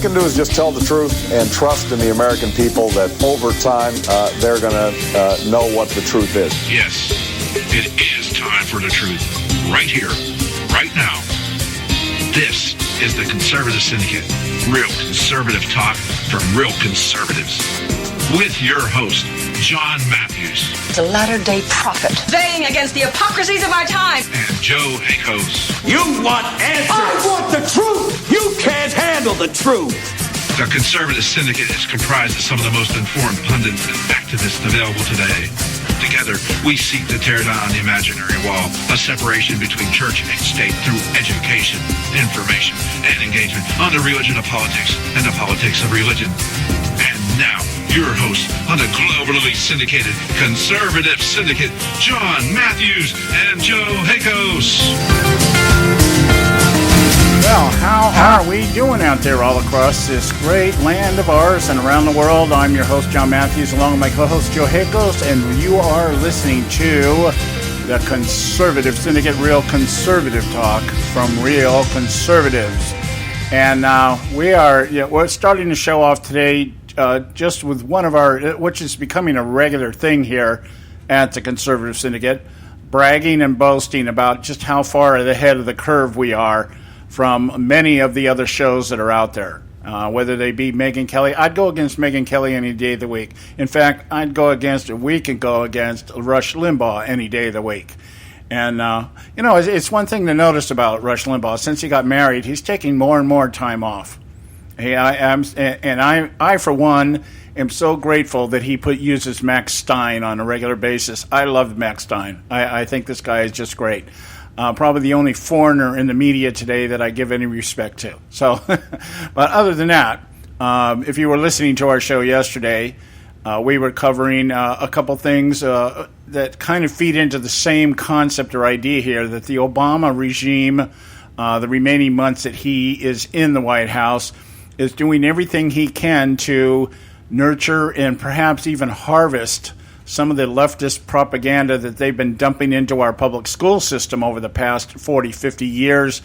can do is just tell the truth and trust in the American people that over time they're going to know what the truth is. Yes, it is time for the truth. Right here, right now. This is the Conservative Syndicate. Real conservative talk from real conservatives. With your host, John Matthews. The latter-day prophet. Baying against the hypocrisies of our time. And Joe Akos. You want answers. I want the truth. You can't handle the truth. The Conservative Syndicate is comprised of some of the most informed pundits and activists available today. Together, we seek to tear down the imaginary wall, a separation between church and state through education, information, and engagement on the religion of politics and the politics of religion. And now, your hosts on the globally syndicated Conservative Syndicate, John Matthews and Joe Akos. Well, how are we doing out there all across this great land of ours and around the world? I'm your host, John Matthews, along with my co-host, Joe Akos, and you are listening to the Conservative Syndicate, real conservative talk from real conservatives. And we're starting to show off today just with one of our, which is becoming a regular thing here at the Conservative Syndicate, bragging and boasting about just how far ahead of the curve we are from many of the other shows that are out there, whether they be Megyn Kelly. I'd go against Megyn Kelly any day of the week. In fact, we could go against Rush Limbaugh any day of the week. And, it's one thing to notice about Rush Limbaugh. Since he got married, he's taking more and more time off. I, for one, am so grateful that he uses Max Stein on a regular basis. I love Max Stein. I think this guy is just great. Probably the only foreigner in the media today that I give any respect to. So, but other than that, if you were listening to our show yesterday, we were covering a couple things that kind of feed into the same concept or idea here, that the Obama regime, the remaining months that he is in the White House, is doing everything he can to nurture and perhaps even harvest some of the leftist propaganda that they've been dumping into our public school system over the past 40, 50 years.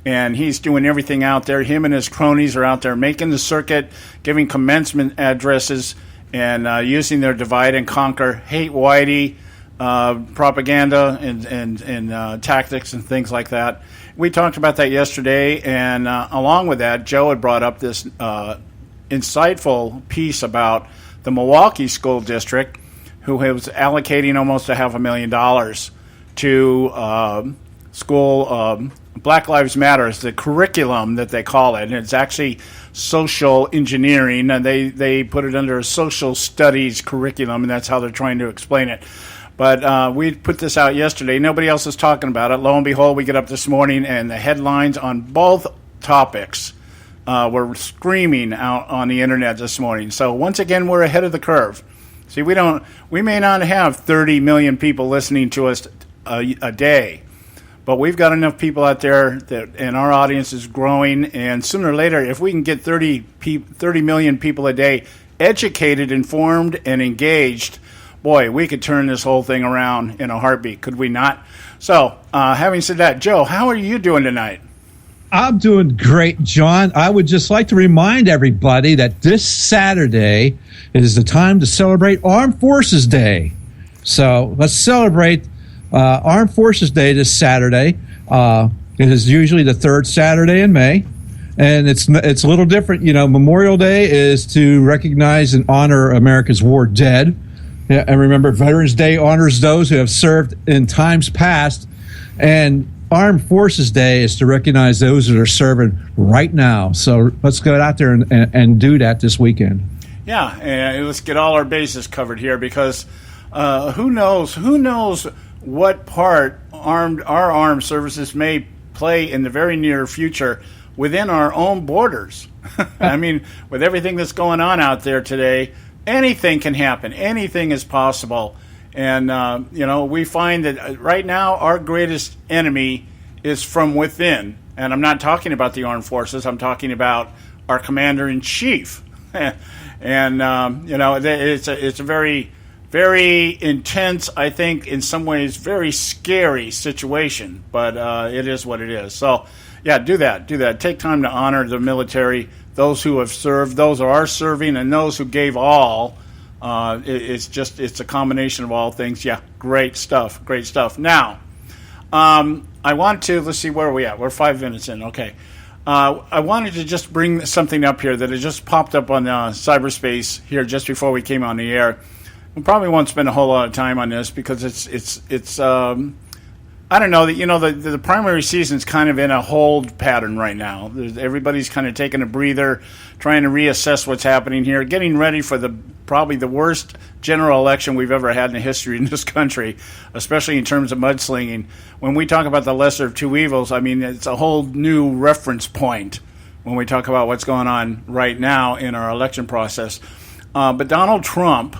And he's doing everything out there. Him and his cronies are out there making the circuit, giving commencement addresses, and using their divide and conquer, hate whitey propaganda and tactics and things like that. We talked about that yesterday, and along with that, Joe had brought up this insightful piece about the Milwaukee School District, who was allocating almost $500,000 to school Black Lives Matter, is the curriculum that they call it. And it's actually social engineering, and they put it under a social studies curriculum, and that's how they're trying to explain it. But we put this out yesterday. Nobody else is talking about it. Lo and behold, we get up this morning, and the headlines on both topics were screaming out on the internet this morning. So once again, we're ahead of the curve. See, we may not have 30 million people listening to us a day, but we've got enough people out there and our audience is growing. And sooner or later, if we can get 30 million people a day educated, informed, and engaged, boy, we could turn this whole thing around in a heartbeat, could we not? So, having said that, Joe, how are you doing tonight? I'm doing great, John. I would just like to remind everybody that this Saturday is the time to celebrate Armed Forces Day. So let's celebrate Armed Forces Day this Saturday. It is usually the third Saturday in May, and it's a little different. Memorial Day is to recognize and honor America's war dead. Yeah, and remember, Veterans Day honors those who have served in times past, and Armed Forces Day is to recognize those that are serving right now. So let's go out there and do that this weekend. Yeah, and let's get all our bases covered here, because who knows what part our armed services may play in the very near future within our own borders. I mean, with everything that's going on out there today, anything can happen. Anything is possible. And, we find that right now our greatest enemy is from within. And I'm not talking about the armed forces. I'm talking about our commander-in-chief. And, it's a very, very intense, I think, in some ways, very scary situation. But it is what it is. So, Yeah, do that. Do that. Take time to honor the military, those who have served, those who are serving, and those who gave all. It's a combination of all things. Yeah, great stuff. Great stuff. Now, I want to, let's see, where are we at? We're 5 minutes in. Okay. I wanted to just bring something up here that has just popped up on cyberspace here just before we came on the air. We probably won't spend a whole lot of time on this because it's I don't know, the primary season's kind of in a hold pattern right now. Everybody's kind of taking a breather, trying to reassess what's happening here, getting ready for probably the worst general election we've ever had in the history in this country, especially in terms of mudslinging. When we talk about the lesser of two evils, I mean, it's a whole new reference point when we talk about what's going on right now in our election process. But Donald Trump,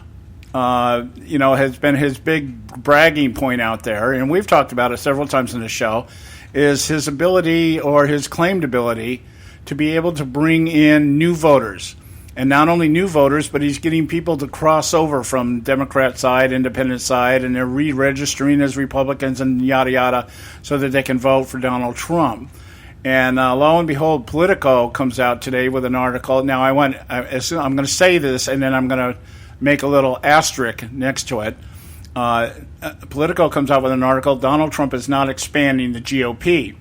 has been his big bragging point out there, and we've talked about it several times in the show, is his ability or his claimed ability to be able to bring in new voters. And not only new voters, but he's getting people to cross over from Democrat side, independent side, and they're re-registering as Republicans and yada, yada, so that they can vote for Donald Trump. And lo and behold, Politico comes out today with an article. Now, I'm going to say this, and then I'm going to make a little asterisk next to it. Politico comes out with an article, Donald Trump is not expanding the GOP.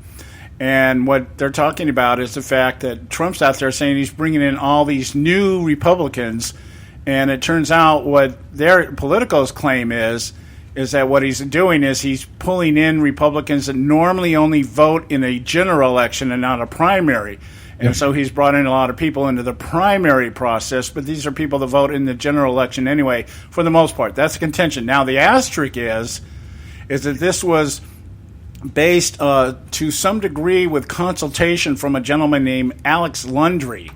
And what they're talking about is the fact that Trump's out there saying he's bringing in all these new Republicans, and it turns out what Politico's claim is that what he's doing is he's pulling in Republicans that normally only vote in a general election and not a primary. And so he's brought in a lot of people into the primary process, but these are people that vote in the general election anyway, for the most part. That's the contention. Now, the asterisk is that this was based to some degree with consultation from a gentleman named Alex Lundry,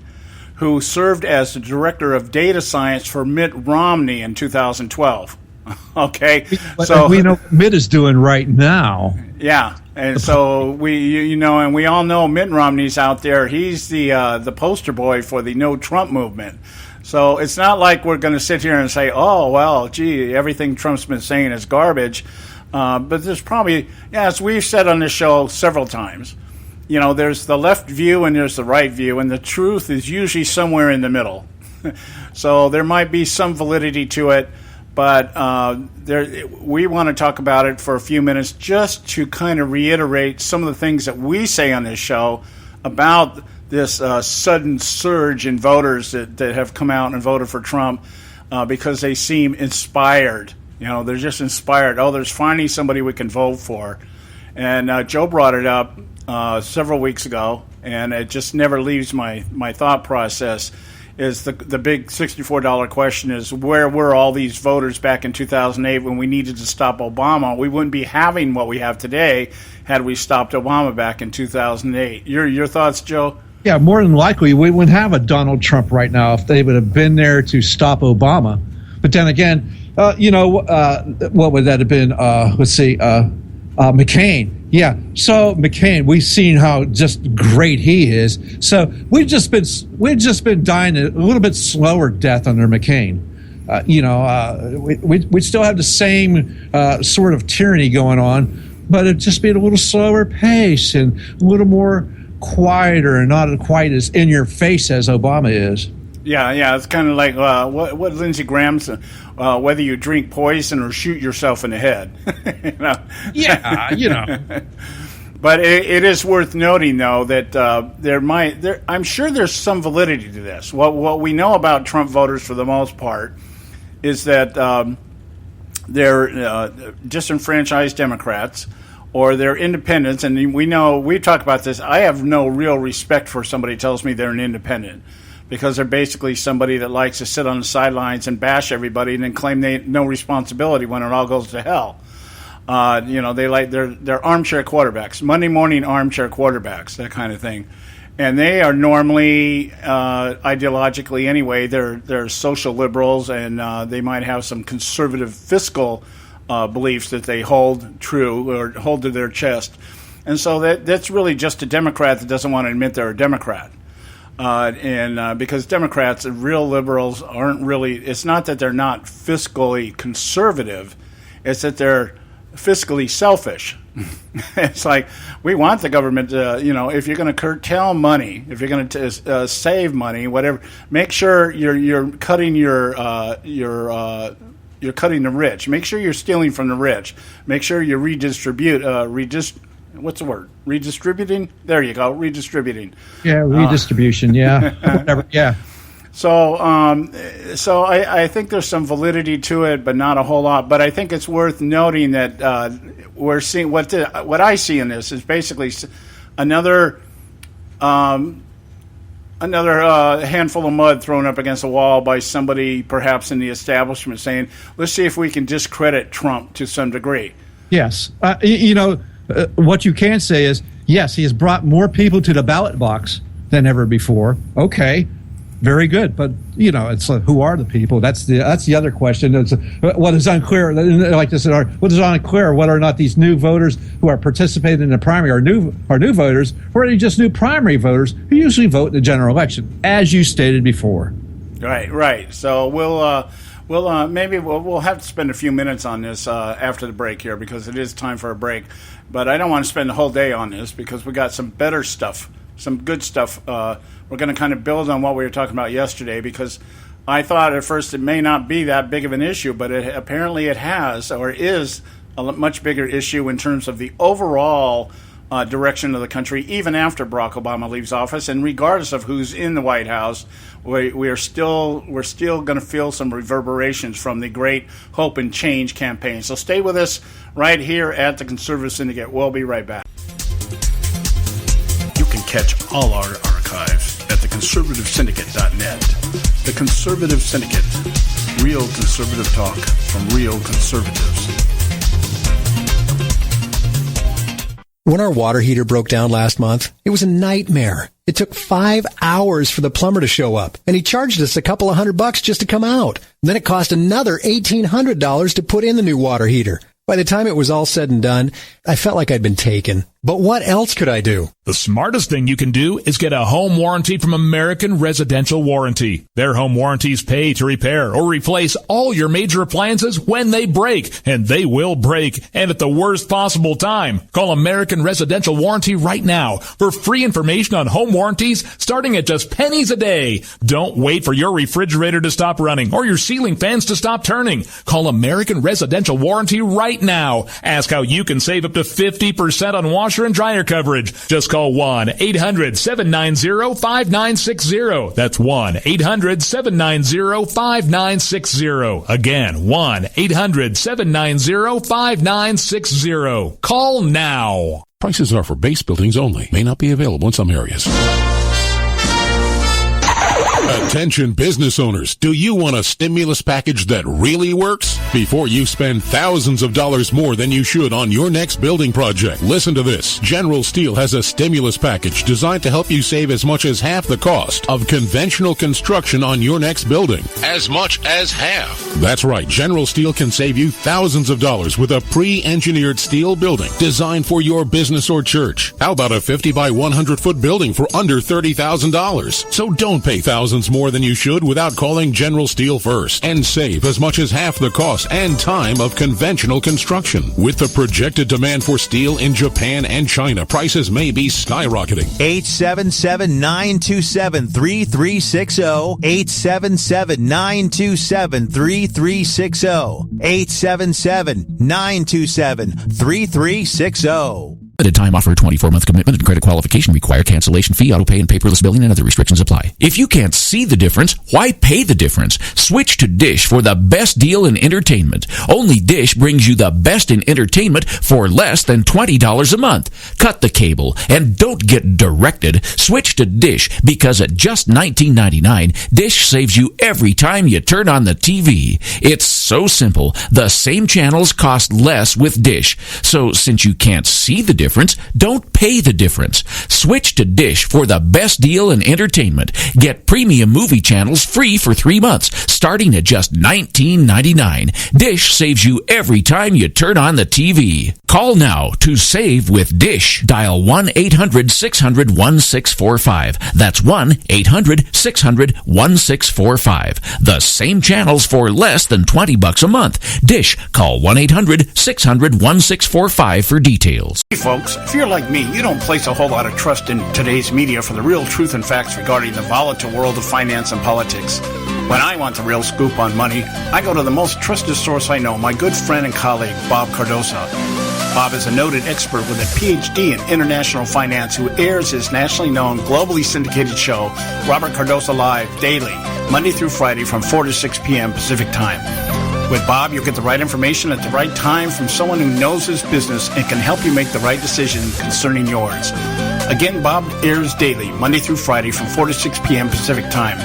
who served as the director of data science for Mitt Romney in 2012. Okay, so we know what Mitt is doing right now. Yeah, and so and we all know Mitt Romney's out there. He's the poster boy for the No Trump movement. So it's not like we're going to sit here and say, oh, well, gee, everything Trump's been saying is garbage. But there's probably, as we've said on this show several times, there's the left view and there's the right view, and the truth is usually somewhere in the middle. So there might be some validity to it, but we want to talk about it for a few minutes just to kind of reiterate some of the things that we say on this show about this sudden surge in voters that have come out and voted for Trump because they seem inspired. They're just inspired. Oh, there's finally somebody we can vote for. And Joe brought it up several weeks ago, and it just never leaves my thought process, is the big $64 question is, where were all these voters back in 2008 when we needed to stop Obama? We wouldn't be having what we have today had we stopped Obama back in 2008. Your thoughts, Joe? Yeah, more than likely we wouldn't have a Donald Trump right now if they would have been there to stop Obama. But then again, what would that have been? McCain. Yeah. So McCain, we've seen how just great he is. So we've just been dying a little bit slower death under McCain. We still have the same sort of tyranny going on, but it'd just be at a little slower pace and a little more quieter and not quite as in your face as Obama is. Yeah, it's kind of like what Lindsey Graham's, whether you drink poison or shoot yourself in the head. Yeah. But it is worth noting, though, that I'm sure there's some validity to this. What we know about Trump voters, for the most part, is that they're disenfranchised Democrats or they're independents, and we talk about this. I have no real respect for somebody who tells me they're an independent, because they're basically somebody that likes to sit on the sidelines and bash everybody and then claim they no responsibility when it all goes to hell. They like they're armchair quarterbacks, Monday morning armchair quarterbacks, that kind of thing. And they are normally, ideologically anyway, they're social liberals, and they might have some conservative fiscal beliefs that they hold true or hold to their chest. And so that's really just a Democrat that doesn't want to admit they're a Democrat. Because Democrats, real liberals, aren't really, it's not that they're not fiscally conservative, it's that they're fiscally selfish. It's like, we want the government to, if you're going to curtail money, if you're going to save money, whatever, make sure you're cutting you're cutting the rich. Make sure you're stealing from the rich. Make sure you what's the word? Redistributing? There you go, redistributing. Yeah, redistribution, yeah. Whatever, yeah. So I think there's some validity to it, but not a whole lot. But I think it's worth noting that we're seeing what I see in this is basically another handful of mud thrown up against a wall by somebody perhaps in the establishment saying, let's see if we can discredit Trump to some degree. Yes. What you can say is, yes, he has brought more people to the ballot box than ever before. Okay. Very good, but it's who are the people? That's the other question. What is unclear, like this, what is unclear whether or not these new voters who are participating in the primary are new voters, or are they just new primary voters who usually vote in the general election, as you stated before. Right. So we'll have to spend a few minutes on this after the break here, because it is time for a break. But I don't want to spend the whole day on this, because we got some better stuff, some good stuff. We're going to kind of build on what we were talking about yesterday, because I thought at first it may not be that big of an issue, but apparently it has, or is a much bigger issue in terms of the overall direction of the country, even after Barack Obama leaves office, and regardless of who's in the White House, we're still going to feel some reverberations from the Great Hope and Change campaign. So stay with us right here at the Conservative Syndicate. We'll be right back. You can catch all our archives at theconservativesyndicate.net. The Conservative Syndicate. Real conservative talk from real conservatives. When our water heater broke down last month, it was a nightmare. It took 5 hours for the plumber to show up, and he charged us a couple of $100 just to come out. And then it cost another $1,800 to put in the new water heater. By the time it was all said and done, I felt like I'd been taken. But what else could I do? The smartest thing you can do is get a home warranty from American Residential Warranty. Their home warranties pay to repair or replace all your major appliances when they break, and they will break, and at the worst possible time. Call American Residential Warranty right now for free information on home warranties starting at just pennies a day. Don't wait for your refrigerator to stop running or your ceiling fans to stop turning. Call American Residential Warranty right now. Ask how you can save up to 50% on washer and dryer coverage. Just call 1-800-790-5960. That's 1-800-790-5960. Again, 1-800-790-5960. Call now. Prices are for base buildings only. May not be available in some areas. Attention business owners, do you want a stimulus package that really works? Before you spend thousands of dollars more than you should on your next building project, listen to this. General Steel has a stimulus package designed to help you save as much as half the cost of conventional construction on your next building. As much as half. That's right, General Steel can save you thousands of dollars with a pre-engineered steel building designed for your business or church. How about a 50 by 100 foot building for under $30,000? So don't pay thousands more than you should without calling General Steel first, and save as much as half the cost and time of conventional construction. With the projected demand for steel in Japan and China, prices may be skyrocketing. 877-927-3360. 877-927-3360. 877-927-3360. Limited time offer, 24-month commitment and credit qualification require. Cancellation fee, auto pay, and paperless billing and other restrictions apply. If you can't see the difference, why pay the difference? Switch to Dish for the best deal in entertainment. Only Dish brings you the best in entertainment for less than $20 a month. Cut the cable and don't get directed. Switch to Dish because at just $19.99, Dish saves you every time you turn on the TV. It's so simple. The same channels cost less with Dish. So since you can't see the difference, don't pay the difference. Switch to Dish for the best deal in entertainment. Get premium movie channels free for 3 months, starting at just $19.99. Dish saves you every time you turn on the TV. Call now to save with Dish. Dial 1-800-600-1645. That's 1-800-600-1645. The same channels for less than $20 a month. Dish. Call 1-800-600-1645 for details. Hey folks, if you're like me, you don't place a whole lot of trust in today's media for the real truth and facts regarding the volatile world of finance and politics. When I want the real scoop on money, I go to the most trusted source I know, my good friend and colleague, Bob Cardosa. Bob is a noted expert with a PhD in international finance who airs his nationally known, globally syndicated show, Robert Cardosa Live, daily, Monday through Friday from 4 to 6 p.m. Pacific Time. With Bob, you'll get the right information at the right time from someone who knows his business and can help you make the right decision concerning yours. Again, Bob airs daily, Monday through Friday from 4 to 6 p.m. Pacific Time.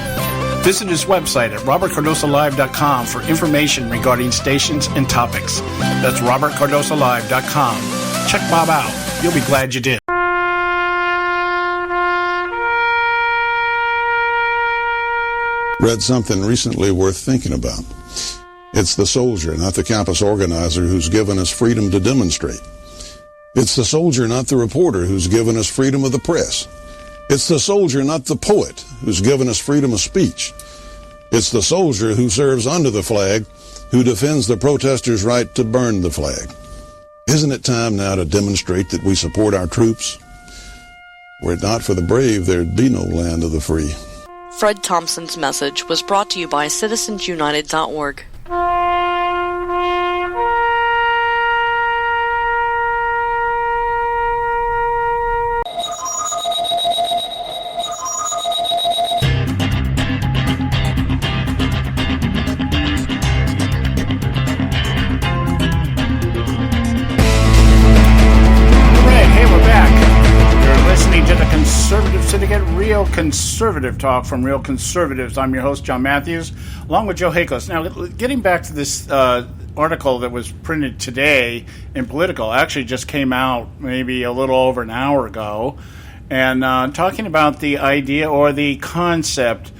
Visit his website at robertcardosalive.com for information regarding stations and topics. That's robertcardosalive.com. Check Bob out. You'll be glad you did. Read something recently worth thinking about. It's the soldier, not the campus organizer, who's given us freedom to demonstrate. It's the soldier, not the reporter, who's given us freedom of the press. It's the soldier, not the poet, who's given us freedom of speech. It's the soldier who serves under the flag, who defends the protesters' right to burn the flag. Isn't it time now to demonstrate that we support our troops? Were it not for the brave, there'd be no land of the free. Fred Thompson's message was brought to you by citizensunited.org. Conservative Syndicate, real conservative talk from real conservatives. I'm your host, John Matthews, along with Joe Hakos. Now, getting back to this article that was printed today in Politico, actually just came out maybe a little over an hour ago, and talking about the idea or the concept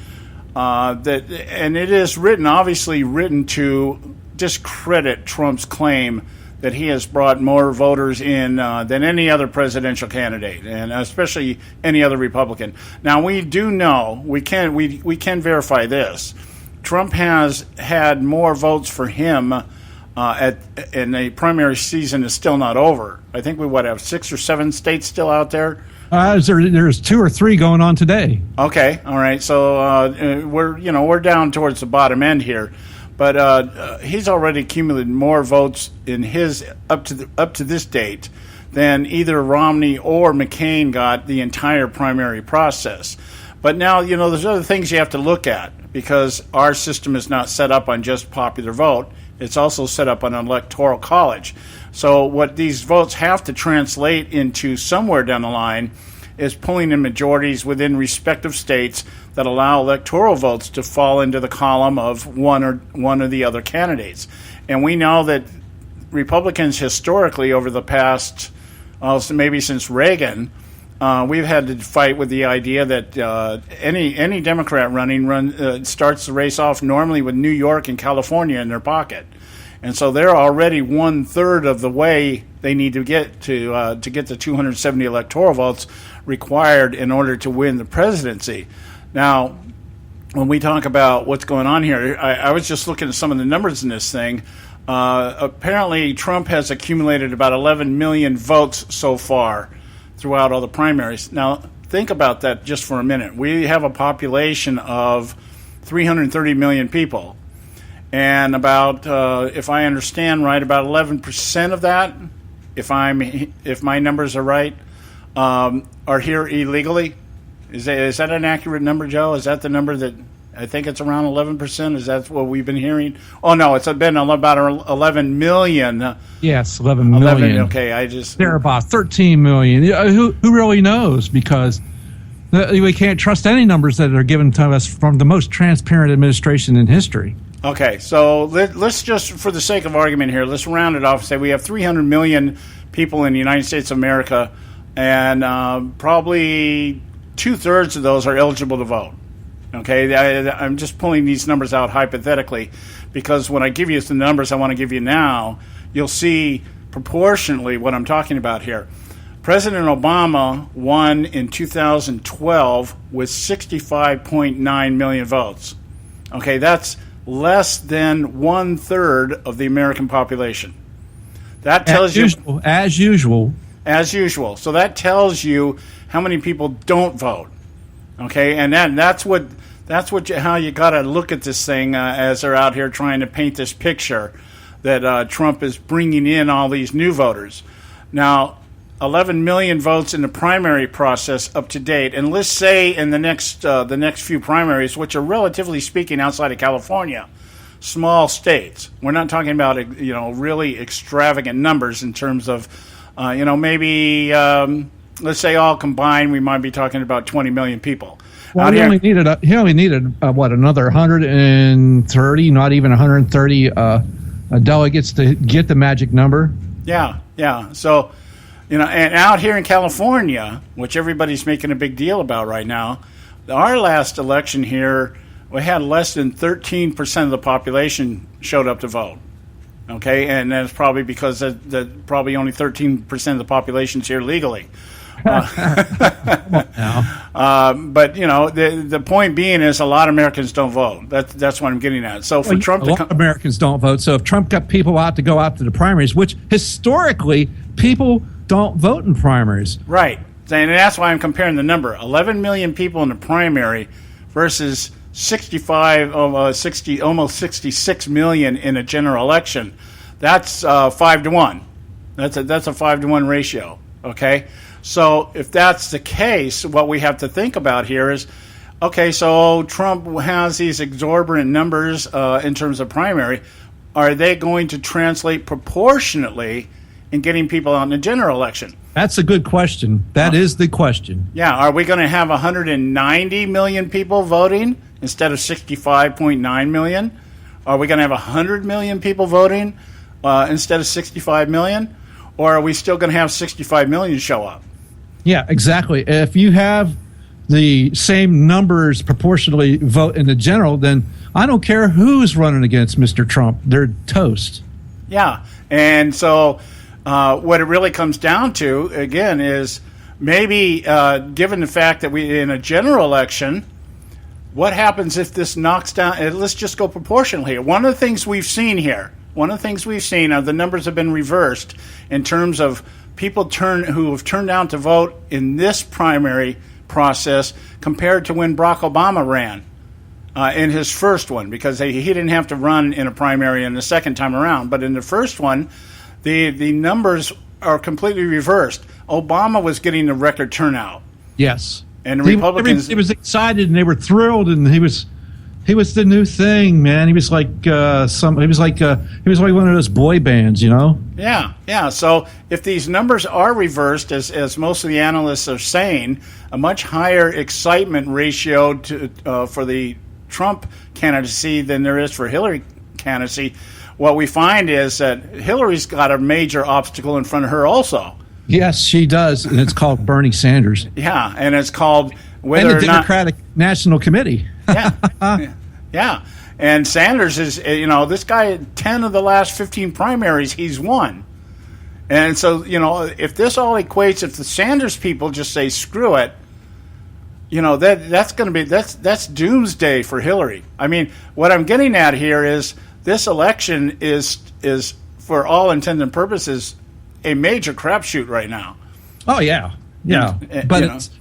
that, and it is obviously written to discredit Trump's claim that he has brought more voters in than any other presidential candidate, and especially any other Republican. Now, we do know, we can verify this. Trump has had more votes for him and the primary season is still not over. I think we have 6 or 7 states still out there. There's 2 or 3 going on today. Okay, all right. So we're down towards the bottom end here. But he's already accumulated more votes in his up to this date than either Romney or McCain got the entire primary process. But now, there's other things you have to look at, because our system is not set up on just popular vote. It's also set up on an electoral college. So what these votes have to translate into somewhere down the line is pulling in majorities within respective states that allow electoral votes to fall into the column of one or the other candidates. And we know that Republicans historically over the past, maybe since Reagan, we've had to fight with the idea that any Democrat running starts the race off normally with New York and California in their pocket. And so they're already 1/3 of the way they need to get the 270 electoral votes required in order to win the presidency. Now, when we talk about what's going on here, I was just looking at some of the numbers in this thing. Apparently, Trump has accumulated about 11 million votes so far throughout all the primaries. Now, think about that just for a minute. We have a population of 330 million people. And about, if I understand right, about 11% of that, if my numbers are right, are here illegally. Is that an accurate number, Joe? Is that the number that I think it's around 11%? Is that what we've been hearing? Oh no, it's been about 11 million. Yes, 11 million. Okay, they're about 13 million. Who really knows? Because we can't trust any numbers that are given to us from the most transparent administration in history. Okay, so let's just, for the sake of argument here, let's round it off and say we have 300 million people in the United States of America, and probably 2/3 of those are eligible to vote. Okay, I'm just pulling these numbers out hypothetically, because when I give you the numbers I want to give you now, you'll see proportionately what I'm talking about here. President Obama won in 2012 with 65.9 million votes. Okay, that's less than 1/3 of the American population. That tells as usual. So that tells you how many people don't vote. Okay, and that's how you got to look at this thing as they're out here trying to paint this picture that Trump is bringing in all these new voters. Now, 11 million votes in the primary process up to date, and let's say in the next few primaries, which are relatively speaking outside of California, small states. We're not talking about really extravagant numbers in terms of maybe let's say all combined we might be talking about 20 million people. Well, he only needed another 130, not even 130 delegates to get the magic number. Yeah. So, and out here in California, which everybody's making a big deal about right now, our last election here, we had less than 13% of the population showed up to vote. Okay, and that's probably because probably only 13% of the population's here legally. But the point being is a lot of Americans don't vote. That's what I'm getting at. So for Trump, a lot of Americans don't vote. So if Trump got people out to go out to the primaries, which historically people don't vote in primaries, right? And that's why I'm comparing the number: 11 million people in the primary versus almost 66 million in a general election. That's 5-1. That's a 5-1 ratio. Okay. So if that's the case, what we have to think about here is, okay, so Trump has these exorbitant numbers in terms of primary. Are they going to translate proportionately in getting people out in the general election? That's a good question. That is the question. Yeah. Are we going to have 190 million people voting instead of 65.9 million? Are we going to have 100 million people voting instead of 65 million? Or are we still going to have 65 million show up? Yeah, exactly. If you have the same numbers proportionally vote in the general, then I don't care who's running against Mr. Trump. They're toast. Yeah. And so what it really comes down to, again, is maybe given the fact that we in a general election, what happens if this knocks down? Let's just go proportionally. One of the things we've seen are the numbers have been reversed in terms of people who have turned out to vote in this primary process compared to when Barack Obama ran in his first one, because he didn't have to run in a primary in the second time around. But in the first one, the numbers are completely reversed. Obama was getting the record turnout. Yes. And the Republicans... He was excited and they were thrilled, and he was the new thing, man. He was like he was like one of those boy bands, Yeah. So if these numbers are reversed, as most of the analysts are saying, a much higher excitement ratio for the Trump candidacy than there is for Hillary candidacy, what we find is that Hillary's got a major obstacle in front of her also. Yes, she does, and it's called Bernie Sanders. Yeah, and it's called whether and the Democratic National Committee. Yeah. And Sanders is, this guy, 10 of the last 15 primaries, he's won. And so, if this all equates, if the Sanders people just say, screw it, that's going to be, that's doomsday for Hillary. I mean, what I'm getting at here is this election is for all intents and purposes, a major crapshoot right now. Oh, yeah. Yeah.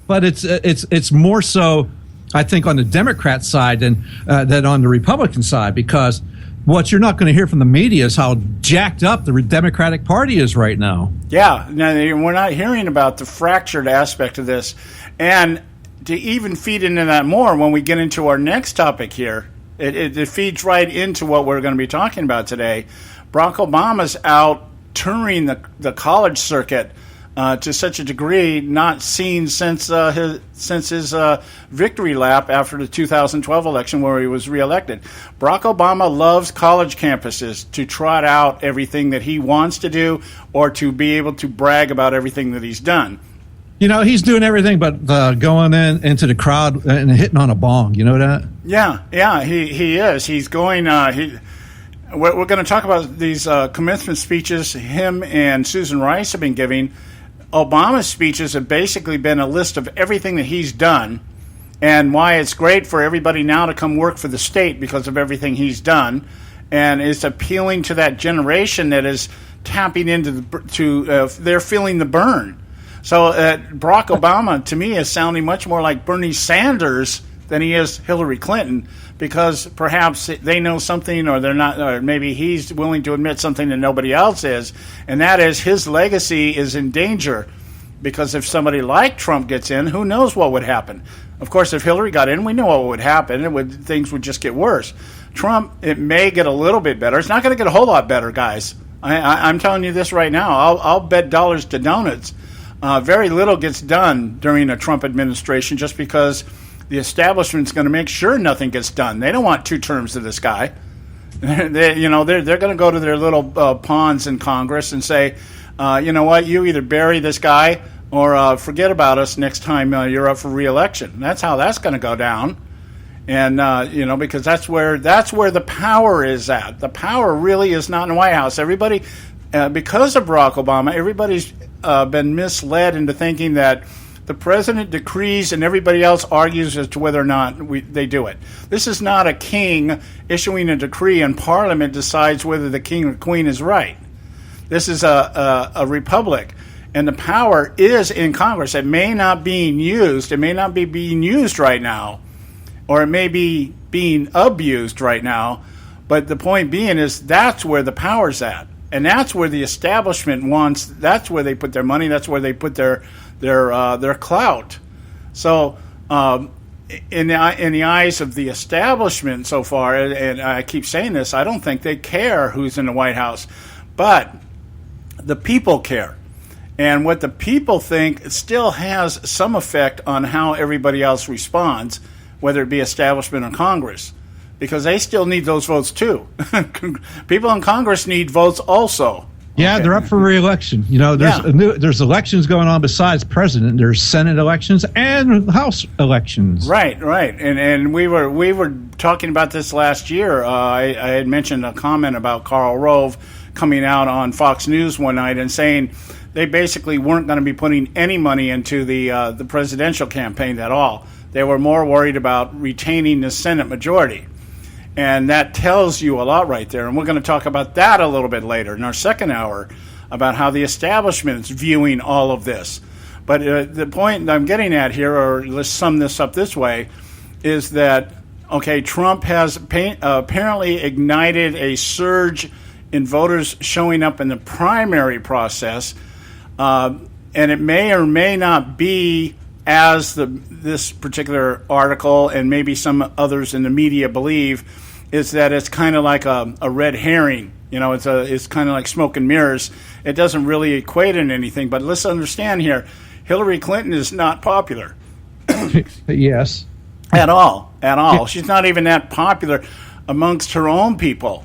But it's more so, I think, on the Democrat side than on the Republican side, because what you're not going to hear from the media is how jacked up the Democratic Party is right now. Yeah, now, we're not hearing about the fractured aspect of this. And to even feed into that more when we get into our next topic here, it feeds right into what we're going to be talking about today. Barack Obama's out touring the college circuit to such a degree not seen since his victory lap after the 2012 election where he was reelected. Barack Obama loves college campuses to trot out everything that he wants to do or to be able to brag about everything that he's done. He's doing everything but going into the crowd and hitting on a bong. You know that? Yeah, he is. He's going. we're going to talk about these commencement speeches him and Susan Rice have been giving. Obama's speeches have basically been a list of everything that he's done and why it's great for everybody now to come work for the state because of everything he's done, and it's appealing to that generation that is tapping into they're feeling the burn. So Barack Obama, to me, is sounding much more like Bernie Sanders than he is Hillary Clinton, because perhaps they know something, or they're not, or maybe he's willing to admit something that nobody else is, and that is his legacy is in danger. Because if somebody like Trump gets in, who knows what would happen? Of course, if Hillary got in, we know what would happen. Things would just get worse. Trump, it may get a little bit better. It's not going to get a whole lot better, guys. I'm telling you this right now. I'll bet dollars to donuts. Very little gets done during a Trump administration just because the establishment's going to make sure nothing gets done. They don't want 2 terms of this guy. They're going to go to their little pawns in Congress and say, you know what, you either bury this guy or forget about us next time you're up for re-election. That's how that's going to go down. And, because that's where the power is at. The power really is not in the White House. Everybody, because of Barack Obama, everybody's been misled into thinking that the president decrees and everybody else argues as to whether or not they do it. This is not a king issuing a decree and Parliament decides whether the king or queen is right. This is a republic, and the power is in Congress. It may not be being used. It may not be being used right now, or it may be being abused right now. But the point being is that's where the power's at, and that's where the establishment wants. That's where they put their money. That's where they put their clout. So, in the eyes of the establishment so far, and I keep saying this, I don't think they care who's in the White House, but the people care. And what the people think still has some effect on how everybody else responds, whether it be establishment or Congress, because they still need those votes too. People in Congress need votes also. Yeah, okay. They're up for re-election. There's elections going on besides president. There's Senate elections and House elections. Right. And we were talking about this last year. I had mentioned a comment about Karl Rove coming out on Fox News one night and saying they basically weren't going to be putting any money into the presidential campaign at all. They were more worried about retaining the Senate majority. And that tells you a lot right there. And we're going to talk about that a little bit later in our second hour, about how the establishment is viewing all of this. But the point I'm getting at here, or let's sum this up this way, is that, okay, Trump has apparently ignited a surge in voters showing up in the primary process, and it may or may not be as this particular article and maybe some others in the media believe, is that it's kind of like a red herring. It's kind of like smoke and mirrors. It doesn't really equate in anything. But let's understand here, Hillary Clinton is not popular. Yes. At all. She's not even that popular amongst her own people.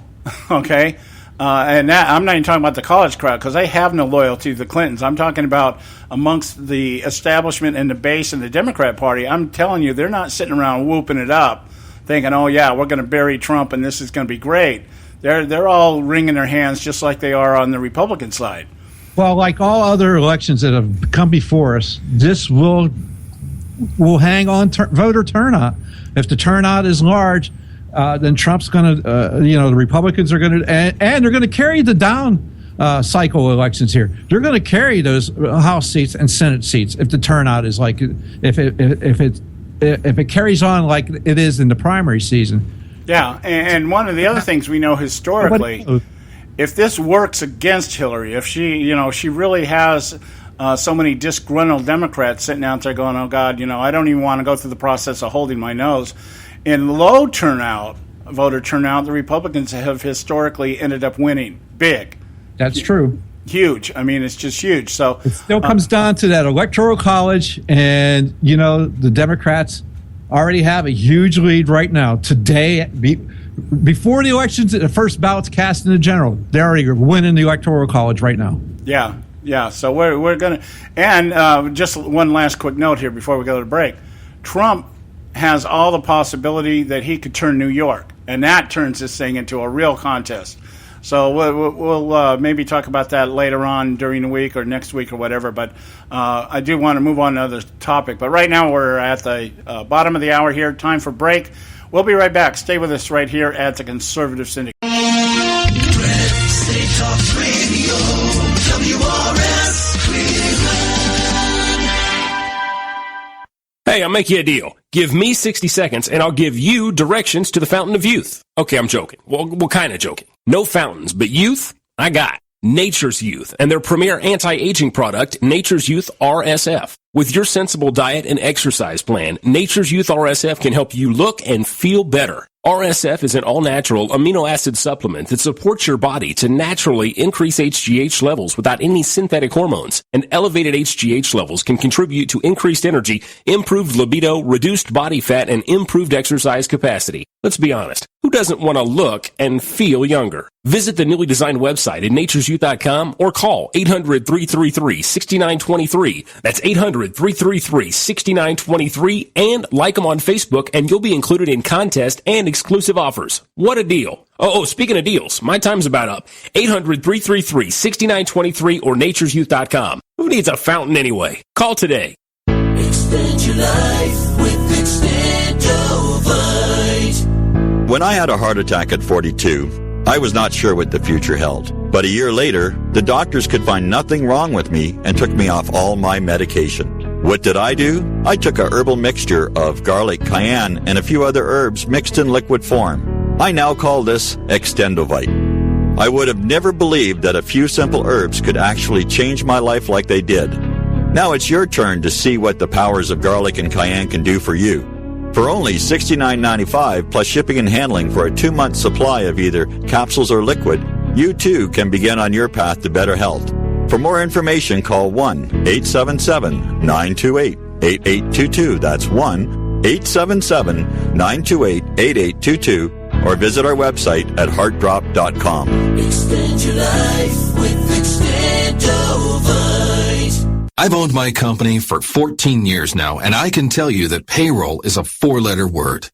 Okay? And that, I'm not even talking about the college crowd, because they have no loyalty to the Clintons. I'm talking about amongst the establishment and the base of the Democrat Party. I'm telling you, they're not sitting around whooping it up, thinking, oh, yeah, we're going to bury Trump and this is going to be great. They're all wringing their hands just like they are on the Republican side. Well, like all other elections that have come before us, this will hang on voter turnout. If the turnout is large, then Trump's going to, the Republicans are going to, and they're going to carry the down cycle elections here. They're going to carry those House seats and Senate seats if the turnout is like, if it carries on like it is in the primary season. Yeah, and one of the other things we know historically, if this works against Hillary, if she really has so many disgruntled Democrats sitting out there going, oh God, I don't even want to go through the process of holding my nose. In low turnout, voter turnout, the Republicans have historically ended up winning big. That's true. Huge. I mean, it's just huge. So it still comes down to that electoral college, and the Democrats already have a huge lead right now. Today, before the elections, the first ballots cast in the general, they're already winning the electoral college right now. Yeah. So we're gonna, and just one last quick note here before we go to break. Trump has all the possibility that he could turn New York. And that turns this thing into a real contest. So we'll maybe talk about that later on during the week or next week or whatever. But I do want to move on to another topic. But right now we're at the bottom of the hour here. Time for break. We'll be right back. Stay with us right here at the Conservative Syndicate. State Talk Radio, WRS Cleveland. Hey, I'll make you a deal. Give me 60 seconds and I'll give you directions to the Fountain of Youth. Okay, I'm joking. Well, kind of joking. No fountains, but youth, I got Nature's Youth and their premier anti-aging product, Nature's Youth RSF. With your sensible diet and exercise plan, Nature's Youth RSF can help you look and feel better. RSF is an all-natural amino acid supplement that supports your body to naturally increase HGH levels without any synthetic hormones. And elevated HGH levels can contribute to increased energy, improved libido, reduced body fat, and improved exercise capacity. Let's be honest, who doesn't want to look and feel younger? Visit the newly designed website at naturesyouth.com or call 800-333-6923. That's 800-333-6923 and like them on Facebook and you'll be included in contest and exclusive offers. What a deal. Oh, speaking of deals, my time's about up. 800-333-6923 or naturesyouth.com. Who needs a fountain anyway? Call today. Extend your life with Extendovite. When I had a heart attack at 42, I was not sure what the future held. But a year later, the doctors could find nothing wrong with me and took me off all my medication. What did I do? I took a herbal mixture of garlic, cayenne, and a few other herbs mixed in liquid form. I now call this Extendovite. I would have never believed that a few simple herbs could actually change my life like they did. Now it's your turn to see what the powers of garlic and cayenne can do for you. For only $69.95 plus shipping and handling for a 2-month supply of either capsules or liquid, you too can begin on your path to better health. For more information, call 1-877-928-8822. That's 1-877-928-8822. Or visit our website at heartdrop.com. Extend your life with Extendovite. I've owned my company for 14 years now, and I can tell you that payroll is a 4-letter word.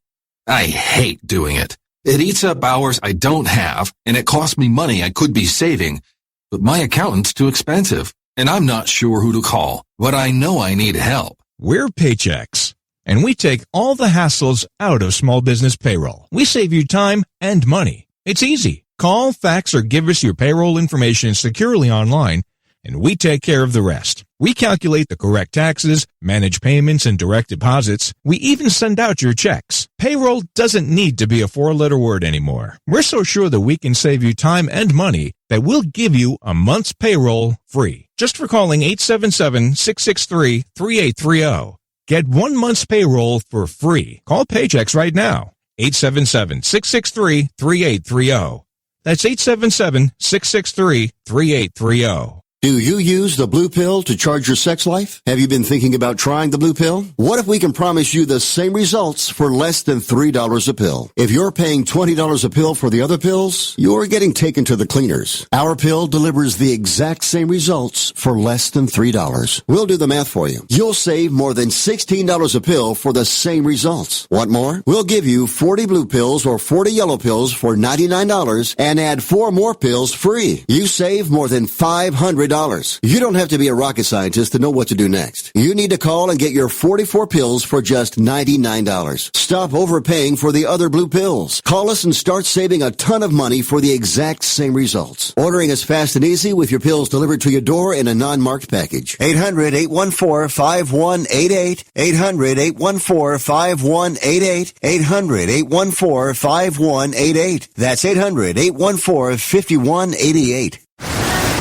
I hate doing it. It eats up hours I don't have, and it costs me money I could be saving. But my accountant's too expensive, and I'm not sure who to call, but I know I need help. We're Paychex, and we take all the hassles out of small business payroll. We save you time and money. It's easy. Call, fax, or give us your payroll information securely online, and we take care of the rest. We calculate the correct taxes, manage payments and direct deposits. We even send out your checks. Payroll doesn't need to be a 4-letter word anymore. We're so sure that we can save you time and money that we'll give you a month's payroll free. Just for calling 877-663-3830. Get 1 month's payroll for free. Call Paychex right now. 877-663-3830. That's 877-663-3830. Do you use the blue pill to charge your sex life? Have you been thinking about trying the blue pill? What if we can promise you the same results for less than $3 a pill? If you're paying $20 a pill for the other pills, you're getting taken to the cleaners. Our pill delivers the exact same results for less than $3. We'll do the math for you. You'll save more than $16 a pill for the same results. Want more? We'll give you 40 blue pills or 40 yellow pills for $99 and add 4 more pills free. You save more than $500. You don't have to be a rocket scientist to know what to do next. You need to call and get your 44 pills for just $99. Stop overpaying for the other blue pills. Call us and start saving a ton of money for the exact same results. Ordering is fast and easy with your pills delivered to your door in a non-marked package. 800-814-5188. 800-814-5188. 800-814-5188. That's 800-814-5188.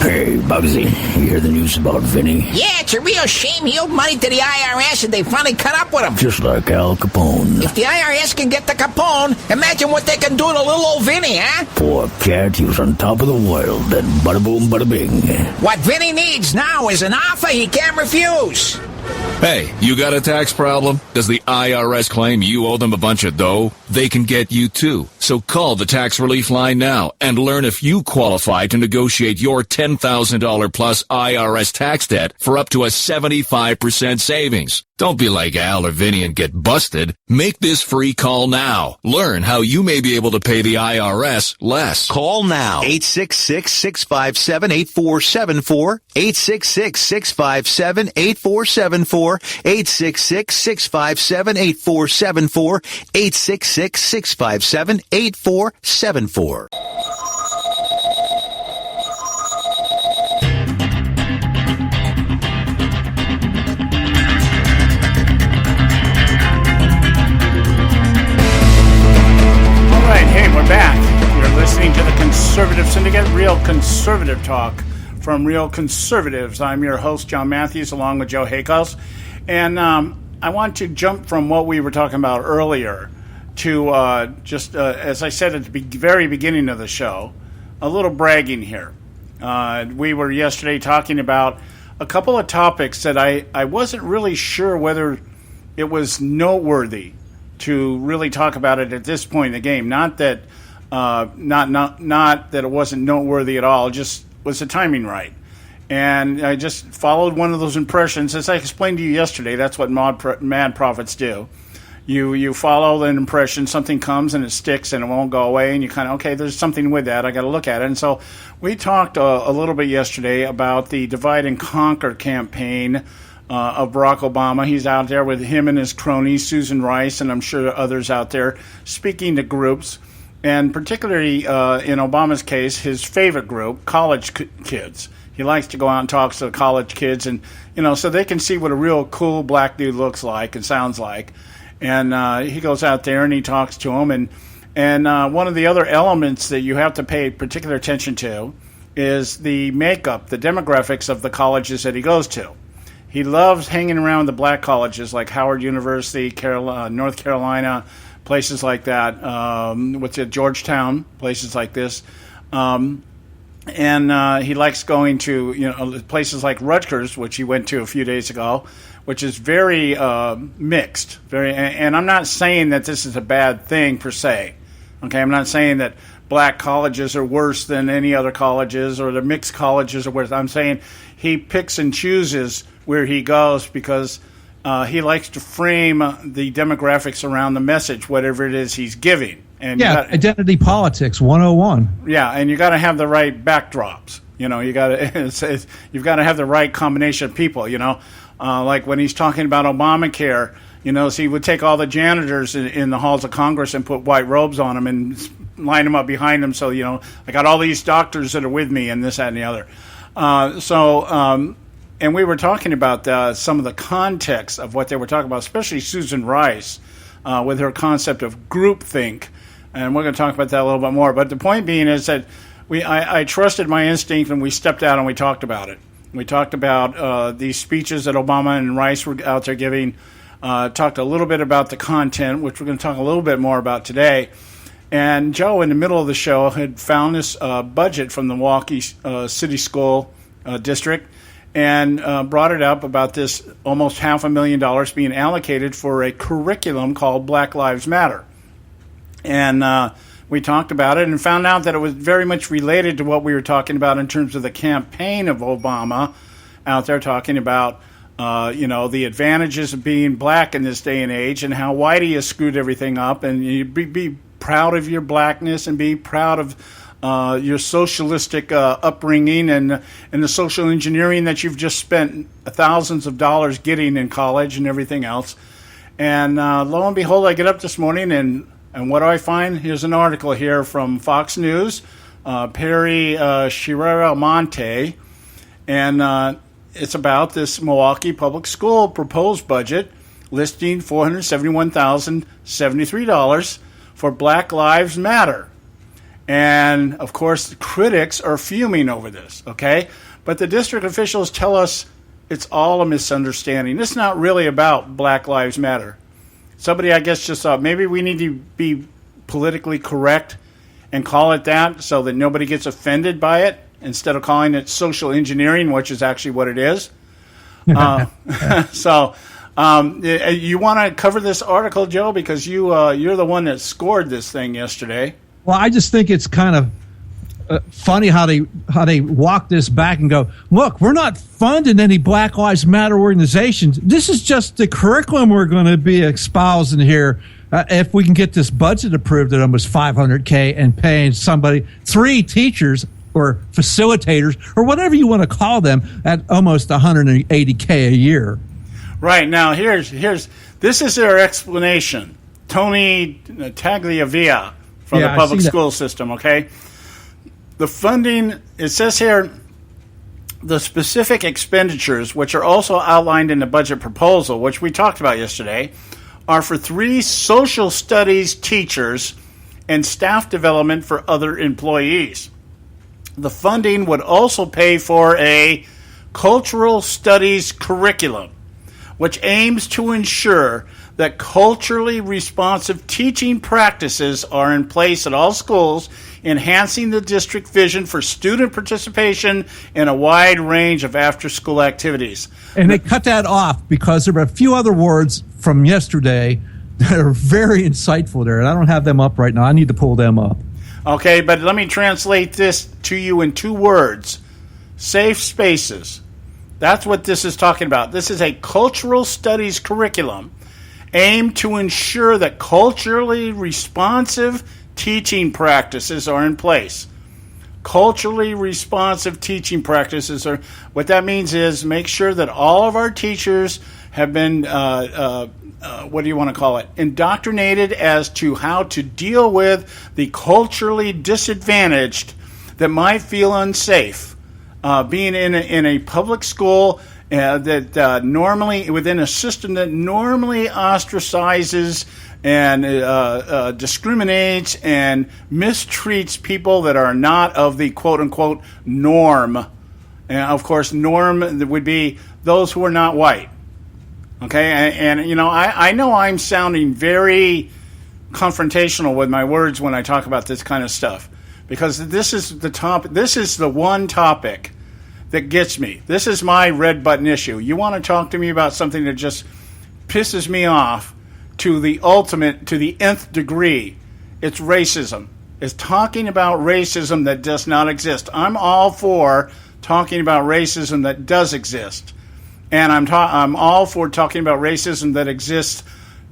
Hey, Bugsy, you hear the news about Vinny? Yeah, it's a real shame. He owed money to the IRS and they finally cut up with him. Just like Al Capone. If the IRS can get the Capone, imagine what they can do to little old Vinny, huh? Poor cat, he was on top of the world. Then bada boom, bada bing. What Vinny needs now is an offer he can't refuse. Hey, you got a tax problem? Does the IRS claim you owe them a bunch of dough? They can get you too. So call the tax relief line now and learn if you qualify to negotiate your $10,000 plus IRS tax debt for up to a 75% savings. Don't be like Al or Vinny and get busted. Make this free call now. Learn how you may be able to pay the IRS less. Call now. 866-657-8474. 866-657-8474. 866-657-8474. 866-657-8474. We're back. You're listening to the Conservative Syndicate, real conservative talk from real conservatives. I'm your host, John Matthews, along with Joe Hakos. And I want to jump from what we were talking about earlier to as I said at the very beginning of the show, a little bragging here. We were yesterday talking about a couple of topics that I wasn't really sure whether it was noteworthy to really talk about it at this point in the game. Not that not that it wasn't noteworthy at all, just was the timing right. And I just followed one of those impressions. As I explained to you yesterday, that's what mad prophets do. You follow an impression, something comes and it sticks and it won't go away, and you kind of, okay, there's something with that, I got to look at it. And so we talked a little bit yesterday about the Divide and Conquer campaign of Barack Obama. He's out there with him and his cronies, Susan Rice, and I'm sure others out there, speaking to groups, and particularly in Obama's case, his favorite group, college kids. He likes to go out and talk to the college kids, and so they can see what a real cool black dude looks like and sounds like. And he goes out there and he talks to them, and one of the other elements that you have to pay particular attention to is the makeup, the demographics of the colleges that he goes to. He loves hanging around the black colleges like Howard University, North Carolina, places like that. Georgetown, places like this. And he likes going to places like Rutgers, which he went to a few days ago, which is very mixed. And I'm not saying that this is a bad thing per se. Okay, I'm not saying that black colleges are worse than any other colleges or the mixed colleges are worse. I'm saying he picks and chooses where he goes because he likes to frame the demographics around the message, whatever it is he's giving. And identity politics 101. Yeah, and you got to have the right backdrops. You've got to have the right combination of people. Like when he's talking about Obamacare, so he would take all the janitors in the halls of Congress and put white robes on them and line them up behind them. So I got all these doctors that are with me and this, that, and the other. And we were talking about some of the context of what they were talking about, especially Susan Rice with her concept of groupthink. And we're going to talk about that a little bit more. But the point being is that I trusted my instinct, and we stepped out and we talked about it. We talked about these speeches that Obama and Rice were out there giving, talked a little bit about the content, which we're going to talk a little bit more about today. And Joe, in the middle of the show, had found this budget from the Milwaukee City School District, and brought it up about this almost $500,000 being allocated for a curriculum called Black Lives Matter. And we talked about it and found out that it was very much related to what we were talking about in terms of the campaign of Obama out there talking about, the advantages of being black in this day and age and how Whitey has screwed everything up. And you be proud of your blackness and be proud of your socialistic upbringing and the social engineering that you've just spent thousands of dollars getting in college and everything else. And lo and behold, I get up this morning and what do I find? Here's an article here from Fox News, Perry Shirera-Monte, and it's about this Milwaukee Public School proposed budget listing $471,073 for Black Lives Matter. And, of course, the critics are fuming over this, okay? But the district officials tell us it's all a misunderstanding. It's not really about Black Lives Matter. Somebody, I guess, just thought maybe we need to be politically correct and call it that so that nobody gets offended by it instead of calling it social engineering, which is actually what it is. So you want to cover this article, Joe, because you're the one that scored this thing yesterday. Well, I just think it's kind of funny how they walk this back and go, look, we're not funding any Black Lives Matter organizations. This is just the curriculum we're going to be espousing here. If we can get this budget approved at almost $500K and paying somebody 3 teachers or facilitators or whatever you want to call them at almost $180K a year. Right. Now, this is their explanation. Tony Tagliavia from the public school system, okay? The funding, it says here, the specific expenditures, which are also outlined in the budget proposal, which we talked about yesterday, are for 3 social studies teachers and staff development for other employees. The funding would also pay for a cultural studies curriculum, which aims to ensure that culturally responsive teaching practices are in place at all schools, enhancing the district vision for student participation in a wide range of after-school activities. And they cut that off because there were a few other words from yesterday that are very insightful there, and I don't have them up right now. I need to pull them up. Okay, but let me translate this to you in 2 words. Safe spaces. That's what this is talking about. This is a cultural studies curriculum aimed to ensure that culturally responsive teaching practices are in place. Culturally responsive teaching practices are, what that means is make sure that all of our teachers have been, what do you want to call it, indoctrinated as to how to deal with the culturally disadvantaged that might feel unsafe. Being in a public school that normally, within a system that normally ostracizes and discriminates and mistreats people that are not of the quote-unquote norm. And, of course, norm would be those who are not white. Okay? And you know, I know I'm sounding very confrontational with my words when I talk about this kind of stuff, because this is the one topic that gets me. This is my red button issue. You want to talk to me about something that just pisses me off to the ultimate, to the nth degree. It's racism. It's talking about racism that does not exist. I'm all for talking about racism that does exist. And I'm all for talking about racism that exists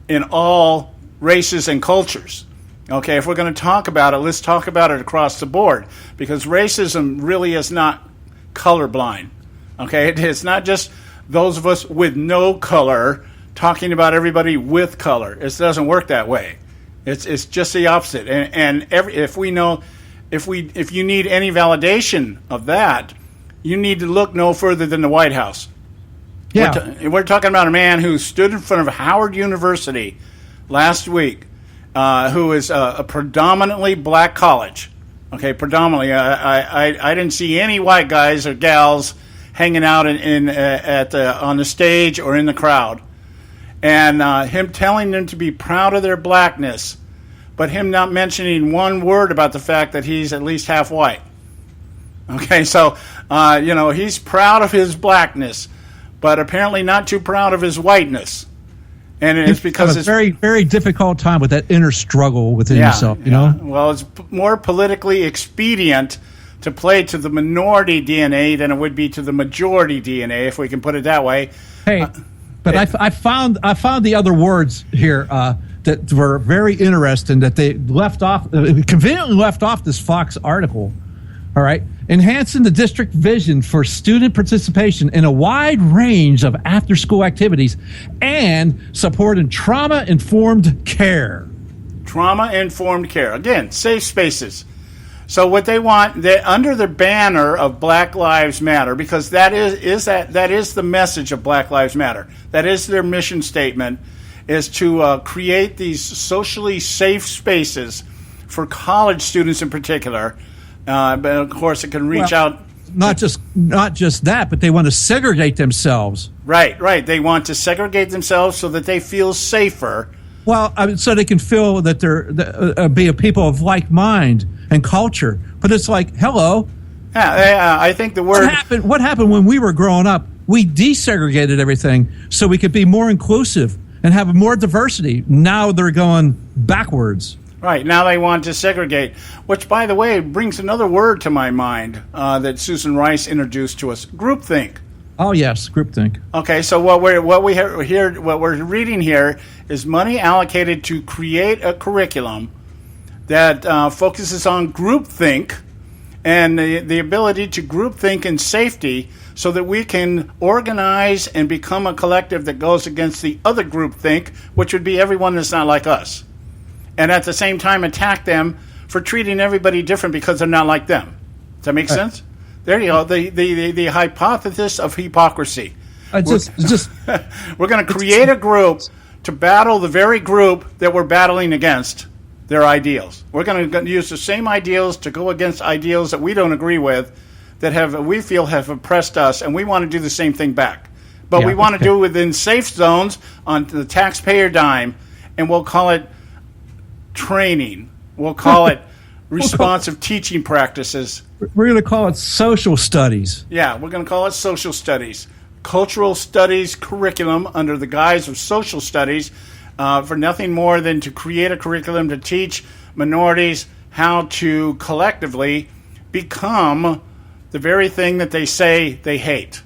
in all races and cultures. Okay, if we're going to talk about it, let's talk about it across the board, because racism really is not colorblind. Okay, it's not just those of us with no color talking about everybody with color. It doesn't work that way. It's just the opposite. And if you need any validation of that, you need to look no further than the White House. Yeah, we're talking about a man who stood in front of Howard University last week, who is a predominantly black college. Okay, predominantly. I didn't see any white guys or gals hanging out on the stage or in the crowd, and him telling them to be proud of their blackness, but him not mentioning one word about the fact that he's at least half white. Okay, so he's proud of his blackness, but apparently not too proud of his whiteness. And it's because it's a very, very difficult time with that inner struggle within yourself, you know? Well, it's more politically expedient to play to the minority DNA than it would be to the majority DNA, if we can put it that way. Hey, but I found the other words here that were very interesting that they left off, conveniently left off this Fox article. All right. Enhancing the district vision for student participation in a wide range of after-school activities and supporting trauma-informed care. Trauma-informed care. Again, safe spaces. So what they want, under the banner of Black Lives Matter, because that is the message of Black Lives Matter. That is their mission statement, is to create these socially safe spaces for college students in particular. But of course, it can reach out. Not just that, but they want to segregate themselves. Right. They want to segregate themselves so that they feel safer. Well, so they can feel that they're be a people of like mind and culture. But it's like, hello. Yeah, I think the word. What happened when we were growing up? we desegregated everything so we could be more inclusive and have more diversity. Now they're going backwards. Right, now they want to segregate, which, by the way, brings another word to my mind that Susan Rice introduced to us, groupthink. Oh, yes, groupthink. Okay, so what we're reading here is money allocated to create a curriculum that focuses on groupthink and the ability to groupthink in safety so that we can organize and become a collective that goes against the other groupthink, which would be everyone that's not like us. And at the same time attack them for treating everybody different because they're not like them. Does that make sense? There you go. The hypothesis of hypocrisy. We're going to create a group to battle the very group that we're battling against, their ideals. We're going to use the same ideals to go against ideals that we don't agree with, that we feel have oppressed us, and we want to do the same thing back. But we want to do it within safe zones on the taxpayer dime, and we'll call it training. We'll call it responsive teaching practices. We're going to call it social studies. Yeah, we're going to call it social studies. Cultural studies curriculum under the guise of social studies for nothing more than to create a curriculum to teach minorities how to collectively become the very thing that they say they hate.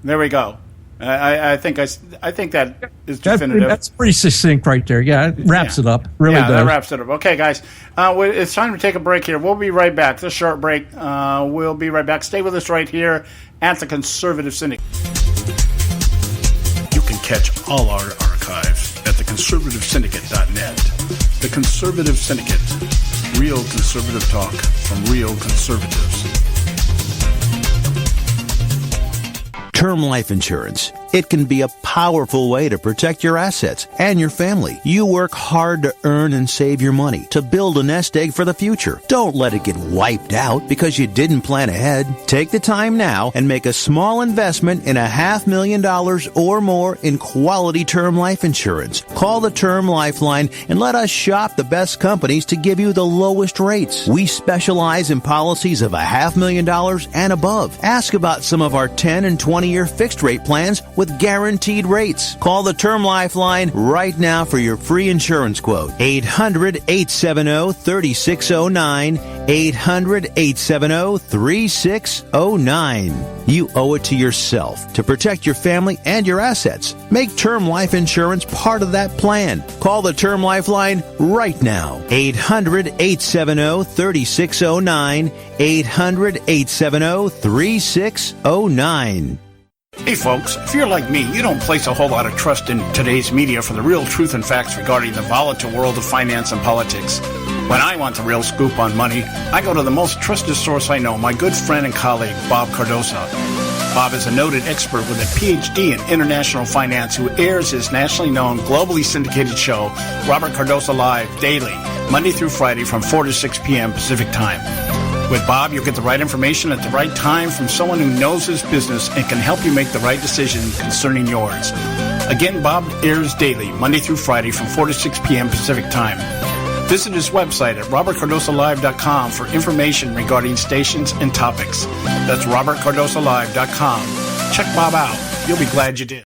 There we go. I think that is definitive. That's pretty succinct right there. Yeah, it wraps it up. Really does. That wraps it up. Okay, guys, it's time to take a break here. We'll be right back. This short break. We'll be right back. Stay with us right here at the Conservative Syndicate. You can catch all our archives at theconservativesyndicate.net. The Conservative Syndicate. Real conservative talk from real conservatives. Term life insurance. It can be a powerful way to protect your assets and your family. You work hard to earn and save your money to build a nest egg for the future. Don't let it get wiped out because you didn't plan ahead. Take the time now and make a small investment in $500,000 or more in quality term life insurance. Call the Term Lifeline and let us shop the best companies to give you the lowest rates. We specialize in policies of $500,000 and above. Ask about some of our 10 and 20-year fixed rate plans with guaranteed rates. Call the Term Lifeline right now for your free insurance quote. 800-870-3609. 800-870-3609. You owe it to yourself to protect your family and your assets. Make term life insurance part of that plan. Call the Term Lifeline right now. 800-870-3609. 800-870-3609. Hey folks, if you're like me, you don't place a whole lot of trust in today's media for the real truth and facts regarding the volatile world of finance and politics. When I want the real scoop on money, I go to the most trusted source I know, my good friend and colleague, Bob Cardoso. Bob is a noted expert with a PhD in international finance who airs his nationally known, globally syndicated show, Robert Cardoso Live, daily, Monday through Friday from 4 to 6 p.m. Pacific Time. With Bob, you'll get the right information at the right time from someone who knows his business and can help you make the right decision concerning yours. Again, Bob airs daily, Monday through Friday from 4 to 6 p.m. Pacific Time. Visit his website at robertcardosolive.com for information regarding stations and topics. That's robertcardosolive.com. Check Bob out. You'll be glad you did.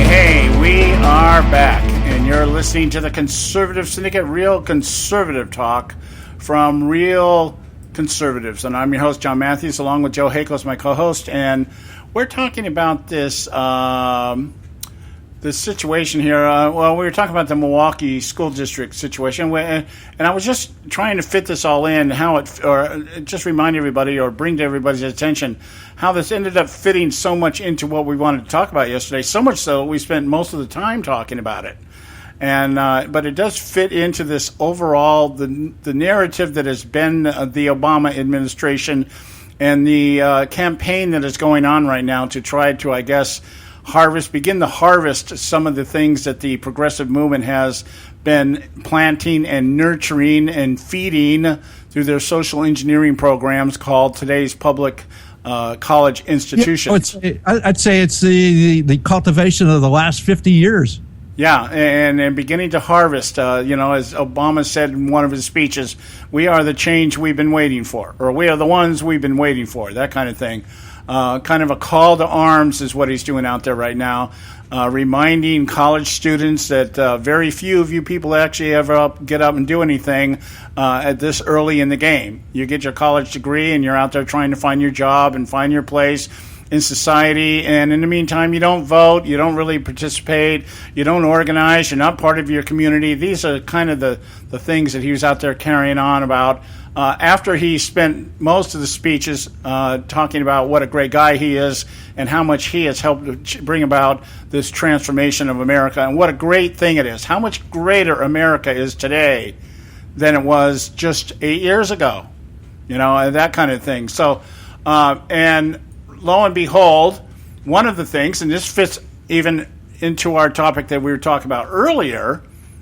Hey, we are back, and you're listening to the Conservative Syndicate, real conservative talk from real conservatives. And I'm your host, John Matthews, along with Joe Hakos, my co-host, and we're talking about this this situation here. We were talking about the Milwaukee School District situation, and I was just trying to fit this all in, or just remind everybody or bring to everybody's attention how this ended up fitting so much into what we wanted to talk about yesterday, so much so we spent most of the time talking about it. And but it does fit into this overall, the narrative that has been the Obama administration and the campaign that is going on right now to try to, I guess, begin to harvest some of the things that the progressive movement has been planting and nurturing and feeding through their social engineering programs called today's public college institutions. Yeah, I'd say it's the cultivation of the last 50 years. Yeah, and beginning to harvest, as Obama said in one of his speeches, we are the change we've been waiting for, or we are the ones we've been waiting for, that kind of thing. Kind of a call to arms is what he's doing out there right now, reminding college students that very few of you people actually ever get up and do anything at this early in the game. You get your college degree and you're out there trying to find your job and find your place in society, and in the meantime, you don't vote, you don't really participate, you don't organize, you're not part of your community. These are kind of the things that he was out there carrying on about. After he spent most of the speeches talking about what a great guy he is and how much he has helped bring about this transformation of America and what a great thing it is, how much greater America is today than it was just 8 years ago, and that kind of thing. So, and lo and behold, one of the things, and this fits even into our topic that we were talking about earlier,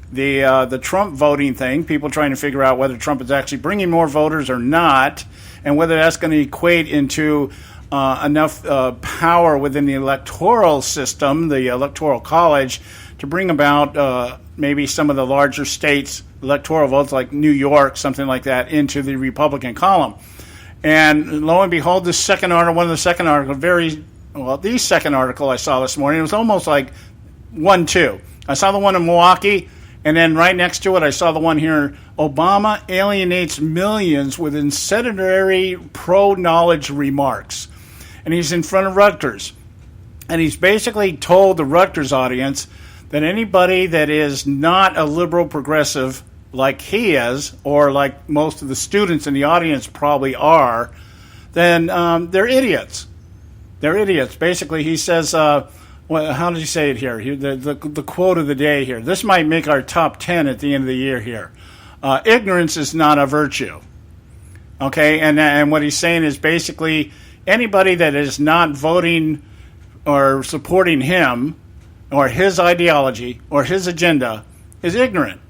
the Trump voting thing, people trying to figure out whether Trump is actually bringing more voters or not, and whether that's going to equate into enough power within the electoral system, the Electoral College, to bring about maybe some of the larger states' electoral votes, like New York, something like that, into the Republican column. And lo and behold, the second article I saw this morning, it was almost like 1-2. I saw the one in Milwaukee, and then right next to it, I saw the one here. Obama alienates millions with incendiary pro-knowledge remarks. And he's in front of Rutgers. And he's basically told the Rutgers audience that anybody that is not a liberal progressive like he is, or like most of the students in the audience probably are, then they're idiots. They're idiots. Basically, he says, how did he say it here? The quote of the day here. This might make our top 10 at the end of the year here. Ignorance is not a virtue. Okay, and what he's saying is basically anybody that is not voting or supporting him or his ideology or his agenda is ignorant.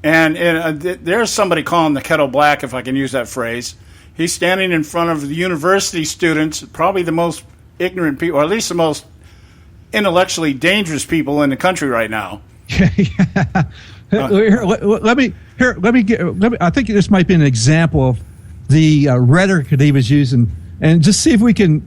And there's somebody calling the kettle black, if I can use that phrase. He's standing in front of the university students, probably the most ignorant people, or at least the most intellectually dangerous people in the country right now. Let me. I think this might be an example of the rhetoric that he was using, and just see if we can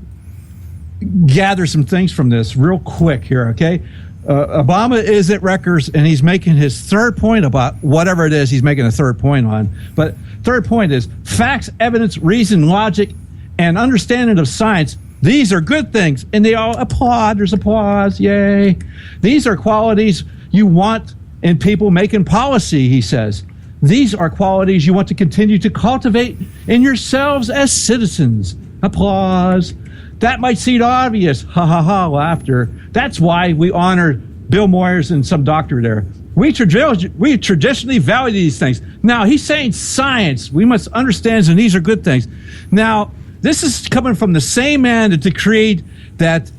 gather some things from this real quick here. Okay. Obama is at Rutgers, and he's making his third point about whatever it is he's making a third point on. But third point is facts, evidence, reason, logic, and understanding of science. These are good things, and they all applaud. There's applause. Yay. These are qualities you want in people making policy, he says. These are qualities you want to continue to cultivate in yourselves as citizens. Applause. That might seem obvious. Ha ha ha, laughter. That's why we honor Bill Moyers and some doctor there. We traditionally value these things. Now, he's saying science. We must understand that these are good things. Now, this is coming from the same man that decreed that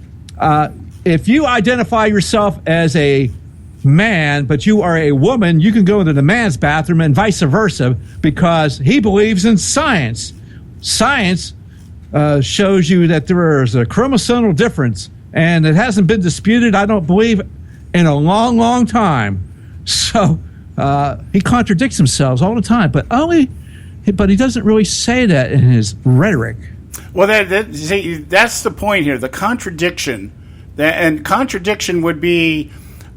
if you identify yourself as a man, but you are a woman, you can go into the man's bathroom and vice versa, because he believes in science. Science shows you that there is a chromosomal difference, and it hasn't been disputed, I don't believe, in a long, long time. So he contradicts himself all the time, but he doesn't really say that in his rhetoric. Well, that's the point here, the contradiction. And contradiction would be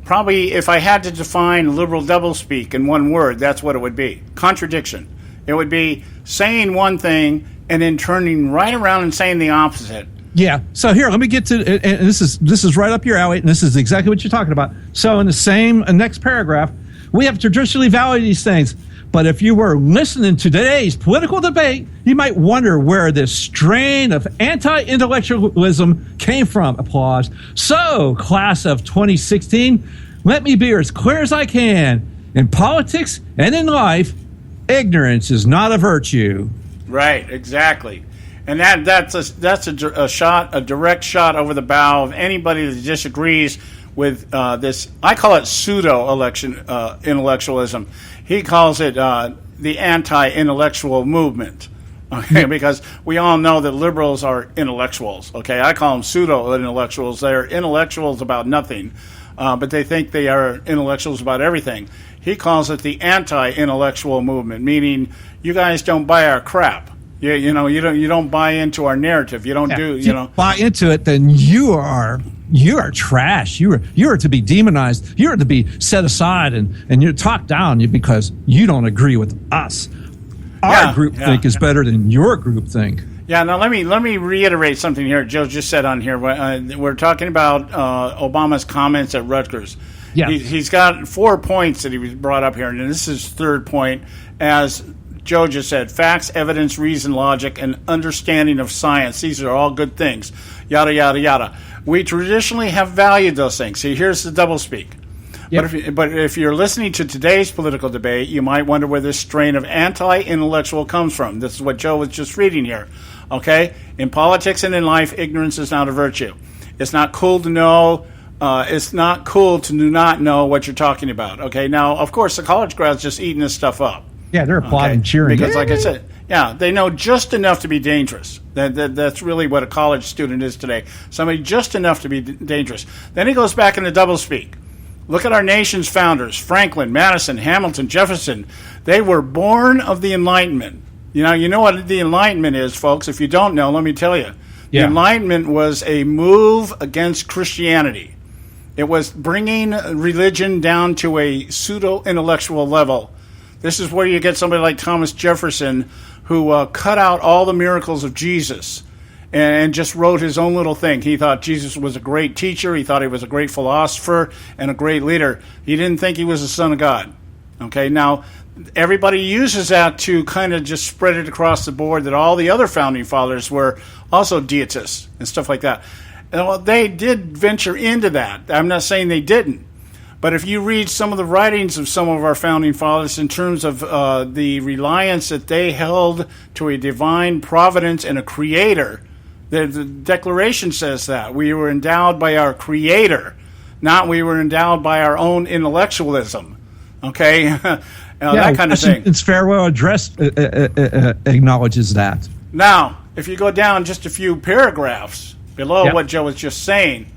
probably, if I had to define liberal doublespeak in one word, that's what it would be. Contradiction. It would be saying one thing and then turning right around and saying the opposite. Yeah. So here, let me get to, and this is right up your alley, and this is exactly what you're talking about. So in the same next paragraph, we have traditionally valued these things, but if you were listening to today's political debate, you might wonder where this strain of anti-intellectualism came from. Applause. So, class of 2016, let me be as clear as I can. In politics and in life, ignorance is not a virtue. Right, exactly. And that's a direct shot over the bow of anybody that disagrees with this. I call it pseudo-intellectualism. He calls it the anti-intellectual movement. Okay, because we all know that liberals are intellectuals. Okay, I call them pseudo-intellectuals. They're intellectuals about nothing. but they think they are intellectuals about everything. He calls it the anti-intellectual movement, meaning you guys don't buy our crap. You don't buy into our narrative. You don't If you buy into it, then you are trash. You are to be demonized. You are to be set aside and you're talked down because you don't agree with us. Our groupthink is better than your groupthink. Yeah. Now let me reiterate something here. Joe just said on here. We're talking about Obama's comments at Rutgers. Yeah. He's got 4 points that he was brought up here, and this is his third point. As Joe just said, facts, evidence, reason, logic, and understanding of science. These are all good things. Yada, yada, yada. We traditionally have valued those things. See, here's the doublespeak. Yep. But if you're listening to today's political debate, you might wonder where this strain of anti-intellectual comes from. This is what Joe was just reading here. Okay? In politics and in life, ignorance is not a virtue. It's not cool to know. It's not cool to not know what you're talking about. Okay? Now, of course, the college grads just eating this stuff up. Yeah, they're applauding, cheering. Because, like I said, they know just enough to be dangerous. That's really what a college student is today. Somebody just enough to be dangerous. Then he goes back into doublespeak. Look at our nation's founders, Franklin, Madison, Hamilton, Jefferson. They were born of the Enlightenment. You know what the Enlightenment is, folks. If you don't know, let me tell you. The Enlightenment was a move against Christianity. It was bringing religion down to a pseudo-intellectual level. This is where you get somebody like Thomas Jefferson, who cut out all the miracles of Jesus and just wrote his own little thing. He thought Jesus was a great teacher. He thought he was a great philosopher and a great leader. He didn't think he was the Son of God. Okay, now everybody uses that to kind of just spread it across the board that all the other founding fathers were also deitists and stuff like that. And they did venture into that. I'm not saying they didn't. But if you read some of the writings of some of our founding fathers in terms of the reliance that they held to a divine providence and a creator, the Declaration says that. We were endowed by our creator, not we were endowed by our own intellectualism. Okay? That kind of thing. It's Farewell Address acknowledges that. Now, if you go down just a few paragraphs below what Joe was just saying,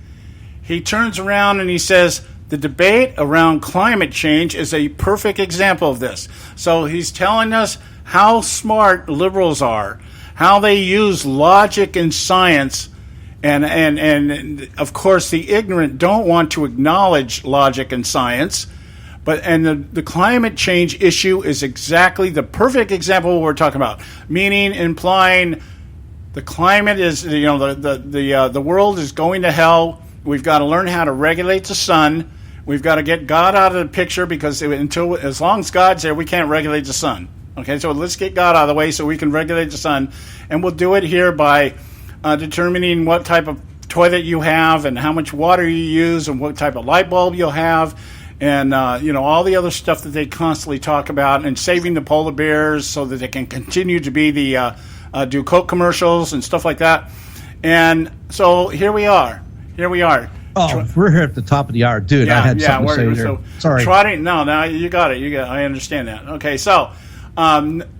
he turns around and he says, the debate around climate change is a perfect example of this. So he's telling us how smart liberals are, how they use logic and science, and of course the ignorant don't want to acknowledge logic and science. And the climate change issue is exactly the perfect example of what we're talking about, meaning implying the climate is, the world is going to hell. We've got to learn how to regulate the sun. We've got to get God out of the picture because as long as God's there, we can't regulate the sun. Okay, so let's get God out of the way so we can regulate the sun. And we'll do it here by determining what type of toilet you have and how much water you use and what type of light bulb you'll have and, all the other stuff that they constantly talk about and saving the polar bears so that they can continue to be do Coke commercials and stuff like that. And so here we are. Oh, we're here at the top of the hour. Dude, I had something to say there. So sorry. No, you got it. I understand that. Okay, so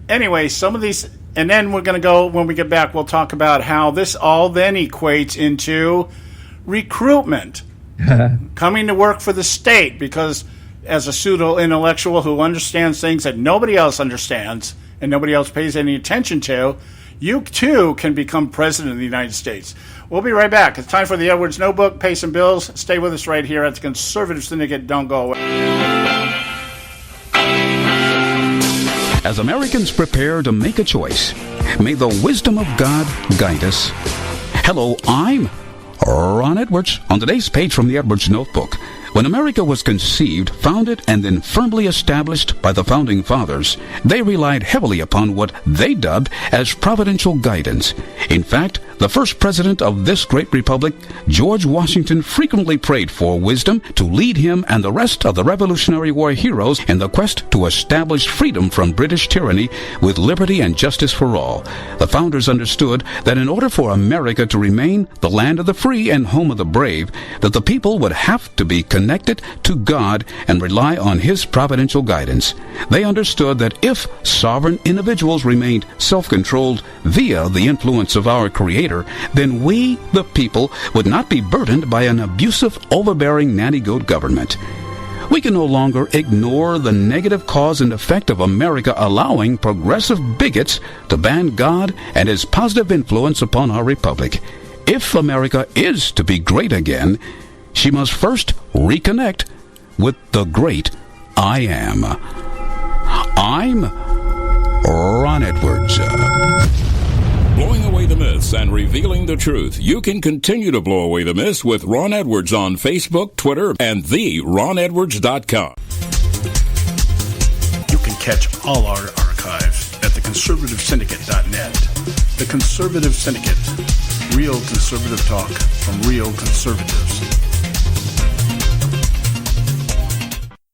anyway, some of these, and then we're going to go, when we get back, we'll talk about how this all then equates into recruitment. Coming to work for the state, because as a pseudo-intellectual who understands things that nobody else understands and nobody else pays any attention to, you too can become president of the United States. We'll be right back. It's time for the Edwards Notebook. Pay some bills. Stay with us right here at the Conservative Syndicate. Don't go away. As Americans prepare to make a choice, may the wisdom of God guide us. Hello, I'm Ron Edwards. On today's page from the Edwards Notebook, when America was conceived, founded, and then firmly established by the Founding Fathers, they relied heavily upon what they dubbed as providential guidance. In fact, the first president of this great republic, George Washington, frequently prayed for wisdom to lead him and the rest of the Revolutionary War heroes in the quest to establish freedom from British tyranny with liberty and justice for all. The founders understood that in order for America to remain the land of the free and home of the brave, that the people would have to be connected connected to God and rely on His providential guidance. They understood that if sovereign individuals remained self-controlled via the influence of our Creator, then we, the people, would not be burdened by an abusive, overbearing nanny-goat government. We can no longer ignore the negative cause and effect of America allowing progressive bigots to ban God and His positive influence upon our republic. If America is to be great again, she must first reconnect with the great I Am. I'm Ron Edwards. Blowing away the myths and revealing the truth. You can continue to blow away the myths with Ron Edwards on Facebook, Twitter, and theronedwards.com. You can catch all our archives at theconservativesyndicate.net. The Conservative Syndicate. Real conservative talk from real conservatives.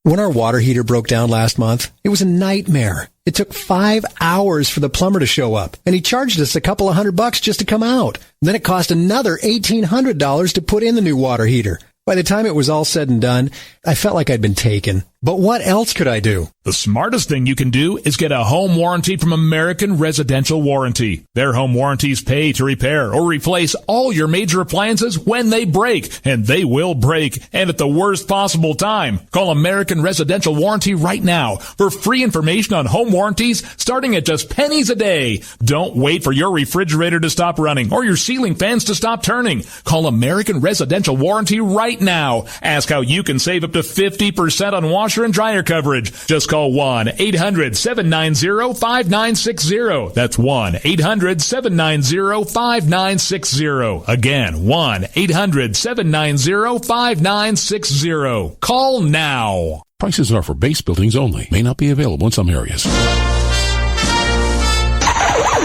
When our water heater broke down last month, it was a nightmare. It took 5 hours for the plumber to show up, and he charged us a couple of $100 just to come out. Then it cost another $1,800 to put in the new water heater. By the time it was all said and done, I felt like I'd been taken. But what else could I do? The smartest thing you can do is get a home warranty from American Residential Warranty. Their home warranties pay to repair or replace all your major appliances when they break, and they will break, and at the worst possible time. Call American Residential Warranty right now for free information on home warranties starting at just pennies a day. Don't wait for your refrigerator to stop running or your ceiling fans to stop turning. Call American Residential Warranty right now. Ask how you can save up to 50% on washer and dryer coverage. Just call 1-800-790-5960. That's 1-800-790-5960. Again, 1-800-790-5960. Call now. Prices are for base buildings only. May not be available in some areas.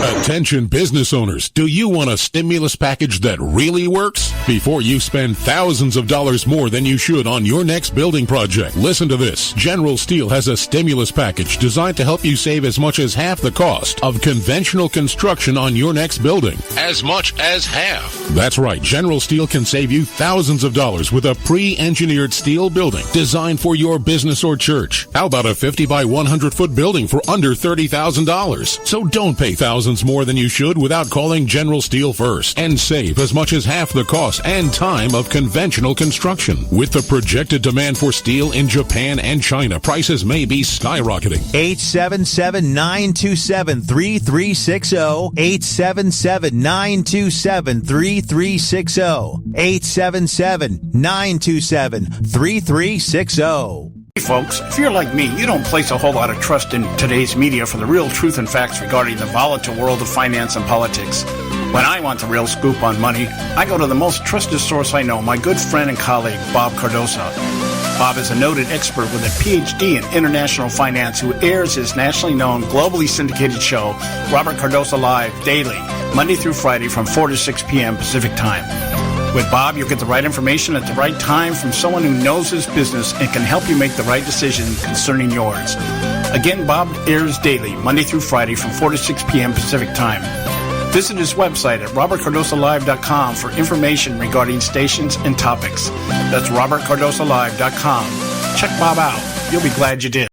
Attention business owners, do you want a stimulus package that really works? Before you spend thousands of dollars more than you should on your next building project, listen to this. General Steel has a stimulus package designed to help you save as much as half the cost of conventional construction on your next building. As much as half. That's right, General Steel can save you thousands of dollars with a pre-engineered steel building designed for your business or church. How about a 50 by 100 foot building for under $30,000? So don't pay thousands more than you should without calling General Steel first and save as much as half the cost and time of conventional construction. With the projected demand for steel in Japan and China, prices may be skyrocketing. 877-927-3360. 877-927-3360. 877-927-3360. Hey folks, if you're like me, you don't place a whole lot of trust in today's media for the real truth and facts regarding the volatile world of finance and politics. When I want the real scoop on money, I go to the most trusted source I know, my good friend and colleague, Bob Cardoso. Bob is a noted expert with a PhD in international finance who airs his nationally known, globally syndicated show, Robert Cardoso Live, daily, Monday through Friday from 4 to 6 p.m. Pacific Time. With Bob, you'll get the right information at the right time from someone who knows his business and can help you make the right decision concerning yours. Again, Bob airs daily, Monday through Friday from 4 to 6 p.m. Pacific Time. Visit his website at robertcardosolive.com for information regarding stations and topics. That's robertcardosolive.com. Check Bob out. You'll be glad you did.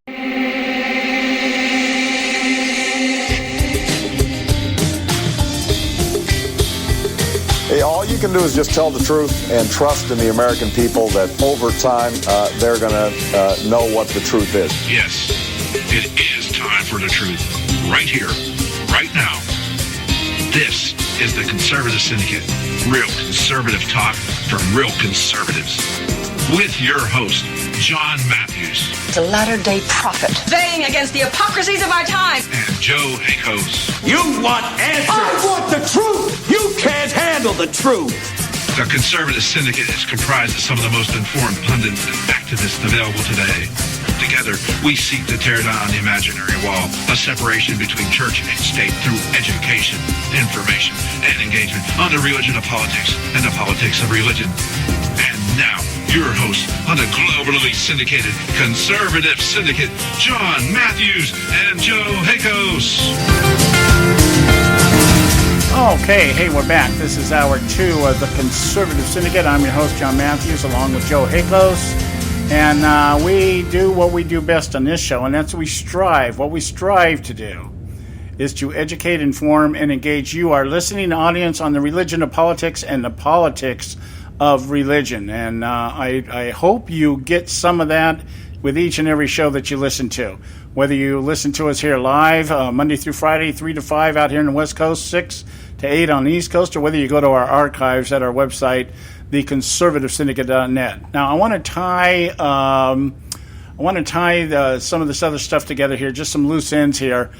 Hey, all you can do is just tell the truth and trust in the American people that over time they're going to know what the truth is. Yes, it is time for the truth. Right here, right now. This is the Conservative Syndicate. Real conservative talk from real conservatives. With your host, John Matthews. The latter-day prophet. Baying against the hypocrisies of our time. And Joe Hakos. You want answers. I want the truth. You can't handle the truth. The Conservative Syndicate is comprised of some of the most informed pundits and activists available today. Together, we seek to tear down the imaginary wall, a separation between church and state through education, information, and engagement on the religion of politics and the politics of religion. And now, your host on the globally syndicated Conservative Syndicate, John Matthews and Joe Hakos. Okay, hey, we're back. This is hour 2 of the Conservative Syndicate. I'm your host, John Matthews, along with Joe Hakos. And we do what we do best on this show, and that's what we strive. What we strive to do is to educate, inform, and engage you, our listening audience, on the religion of politics and the politics of religion. And I hope you get some of that with each and every show that you listen to. Whether you listen to us here live, Monday through Friday, 3 to 5 out here in the West Coast, 6 to 8 on the East Coast, or whether you go to our archives at our website, theconservativesyndicate.net. Now, I want to tie some of this other stuff together here, just some loose ends here.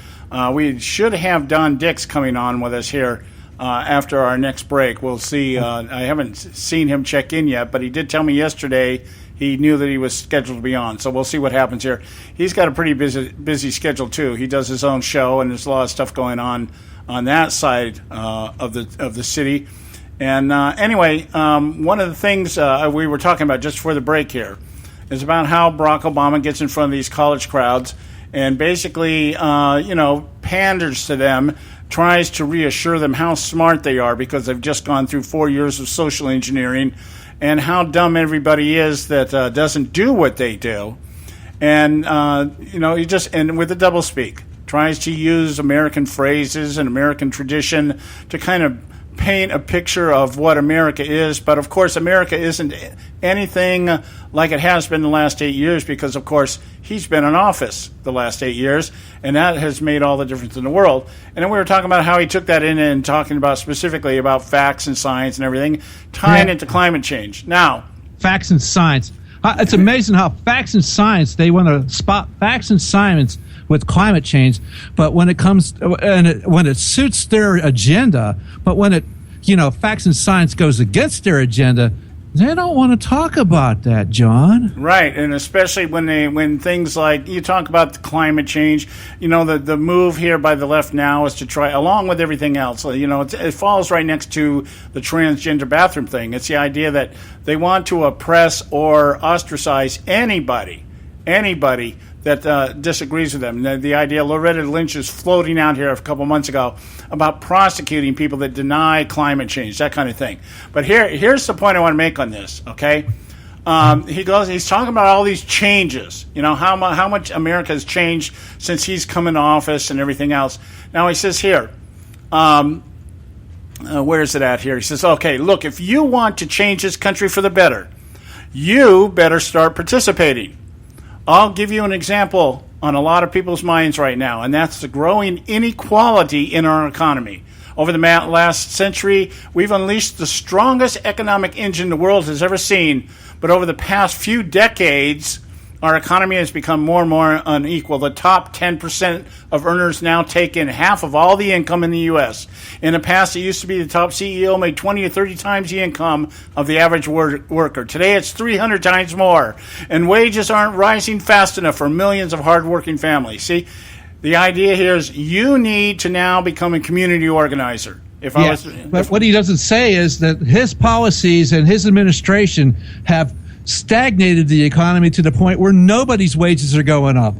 We should have Don Dix coming on with us here after our next break. We'll see. I haven't seen him check in yet, but he did tell me yesterday he knew that he was scheduled to be on. So we'll see what happens here. He's got a pretty busy schedule too. He does his own show, and there's a lot of stuff going on that side of the city. And anyway, one of the things we were talking about just before the break here is about how Barack Obama gets in front of these college crowds and basically, panders to them, tries to reassure them how smart they are because they've just gone through 4 years of social engineering, and how dumb everybody is that doesn't do what they do. And, he just, and with the doublespeak, tries to use American phrases and American tradition to kind of paint a picture of what America is. But, of course, America isn't anything like it has been the last 8 years because, of course, he's been in office the last 8 years, and that has made all the difference in the world. And then we were talking about how he took that in and talking about specifically about facts and science and everything, tying it to climate change. Now, facts and science. It's amazing how facts and science, they want to spot facts and science with climate change, but when it comes when it suits their agenda, but when it facts and science goes against their agenda, they don't want to talk about that, John. Right, and especially when things like you talk about the climate change, the move here by the left now is to try, along with everything else, it falls right next to the transgender bathroom thing. It's the idea that they want to oppress or ostracize anybody that disagrees with them. The idea, Loretta Lynch is floating out here a couple months ago about prosecuting people that deny climate change, that kind of thing. But here's the point I want to make on this, okay? He's talking about all these changes, how much America has changed since he's come into office and everything else. Now he says here, where is it at here? He says, okay, look, if you want to change this country for the better, you better start participating. I'll give you an example on a lot of people's minds right now, and that's the growing inequality in our economy. Over the last century, we've unleashed the strongest economic engine the world has ever seen, but over the past few decades, our economy has become more and more unequal. The top 10% of earners now take in half of all the income in the U.S. In the past, it used to be the top CEO made 20 or 30 times the income of the average worker. Today, it's 300 times more. And wages aren't rising fast enough for millions of hardworking families. See, the idea here is you need to now become a community organizer. But what he doesn't say is that his policies and his administration have stagnated the economy to the point where nobody's wages are going up.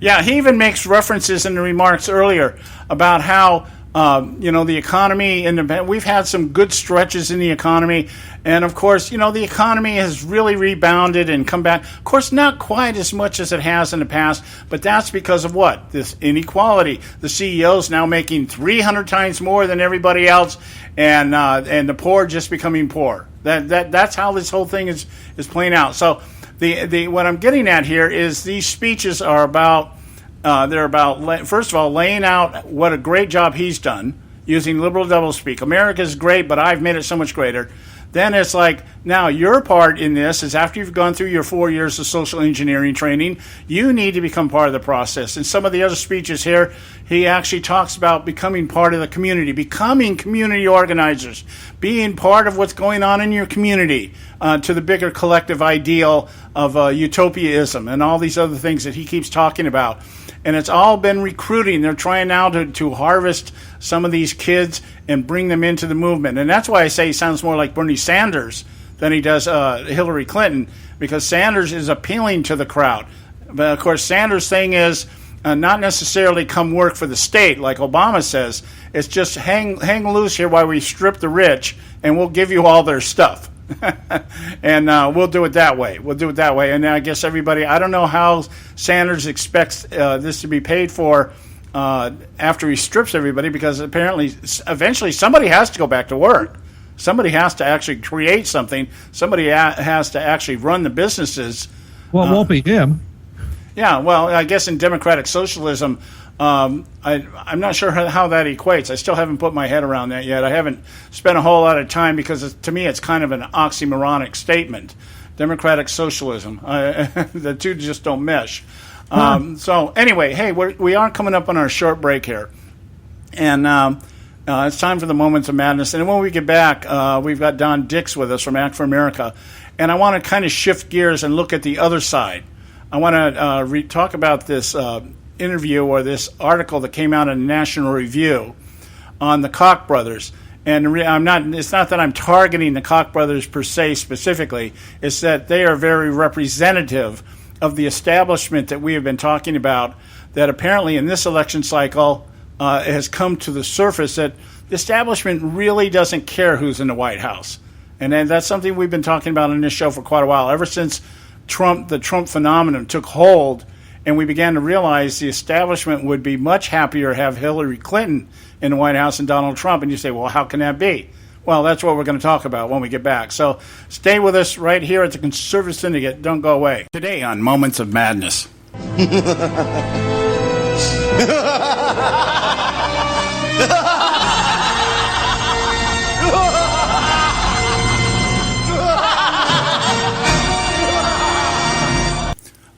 Yeah, he even makes references in the remarks earlier about how the economy, and we've had some good stretches in the economy, and of course, the economy has really rebounded and come back. Of course, not quite as much as it has in the past, but that's because of what? This inequality. The CEO's now making 300 times more than everybody else, and the poor just becoming poor. That's how this whole thing is playing out. So what I'm getting at here is these speeches are about they're about, first of all, laying out what a great job he's done using liberal doublespeak. America's great, but I've made it so much greater. Then it's like, now your part in this is after you've gone through your 4 years of social engineering training, you need to become part of the process. In some of the other speeches here, he actually talks about becoming part of the community, becoming community organizers, being part of what's going on in your community to the bigger collective ideal of utopiaism and all these other things that he keeps talking about. And it's all been recruiting. They're trying now to harvest some of these kids and bring them into the movement. And that's why I say he sounds more like Bernie Sanders than he does Hillary Clinton, because Sanders is appealing to the crowd. But, of course, Sanders' thing is not necessarily come work for the state like Obama says. It's just hang loose here while we strip the rich, and we'll give you all their stuff. And we'll do it that way. And I guess everybody, I don't know how Sanders expects this to be paid for after he strips everybody, because apparently eventually somebody has to go back to work. Somebody has to actually create something. Somebody has to actually run the businesses. Well, it won't be him. Yeah, well, I guess in democratic socialism, I'm not sure how that equates. I still haven't put my head around that yet. I haven't spent a whole lot of time because, to me, it's kind of an oxymoronic statement. Democratic socialism. The two just don't mesh. So anyway, hey, we are coming up on our short break here. And it's time for the Moments of Madness. And when we get back, we've got Don Dix with us from Act for America. And I want to kind of shift gears and look at the other side. I want to talk about this interview or this article that came out in National Review on the Koch brothers. And it's not that I'm targeting the Koch brothers per se specifically. It's that they are very representative of the establishment that we have been talking about, that apparently in this election cycle has come to the surface that the establishment really doesn't care who's in the White House. And that's something we've been talking about on this show for quite a while, ever since the Trump phenomenon took hold, and we began to realize the establishment would be much happier to have Hillary Clinton in the White House than Donald Trump. And you say, well, how can that be? Well, that's what we're going to talk about when we get back. So stay with us right here at the Conservative Syndicate. Don't go away. Today on Moments of Madness.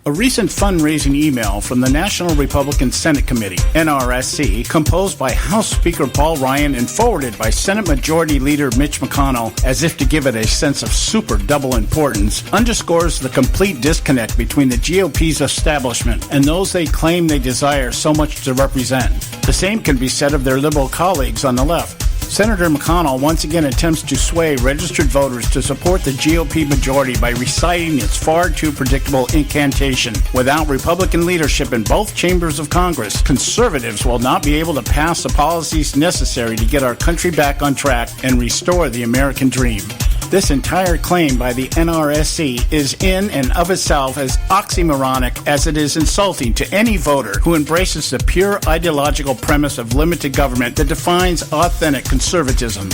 A recent fundraising email from the National Republican Senate Committee, NRSC, composed by House Speaker Paul Ryan and forwarded by Senate Majority Leader Mitch McConnell as if to give it a sense of super double importance, underscores the complete disconnect between the GOP's establishment and those they claim they desire so much to represent. The same can be said of their liberal colleagues on the left. Senator McConnell once again attempts to sway registered voters to support the GOP majority by reciting its far too predictable incantation. Without Republican leadership in both chambers of Congress, conservatives will not be able to pass the policies necessary to get our country back on track and restore the American dream. This entire claim by the NRSC is in and of itself as oxymoronic as it is insulting to any voter who embraces the pure ideological premise of limited government that defines authentic conservatism.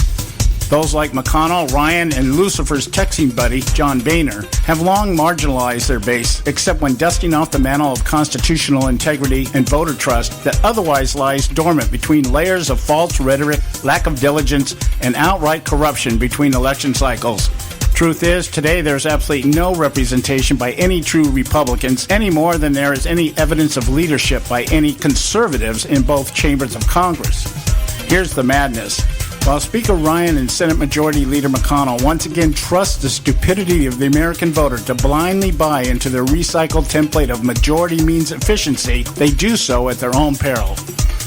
Those like McConnell, Ryan, and Lucifer's texting buddy, John Boehner, have long marginalized their base, except when dusting off the mantle of constitutional integrity and voter trust that otherwise lies dormant between layers of false rhetoric, lack of diligence, and outright corruption between election cycles. Truth is, today there's absolutely no representation by any true Republicans any more than there is any evidence of leadership by any conservatives in both chambers of Congress. Here's the madness. While Speaker Ryan and Senate Majority Leader McConnell once again trust the stupidity of the American voter to blindly buy into their recycled template of majority means efficiency, they do so at their own peril.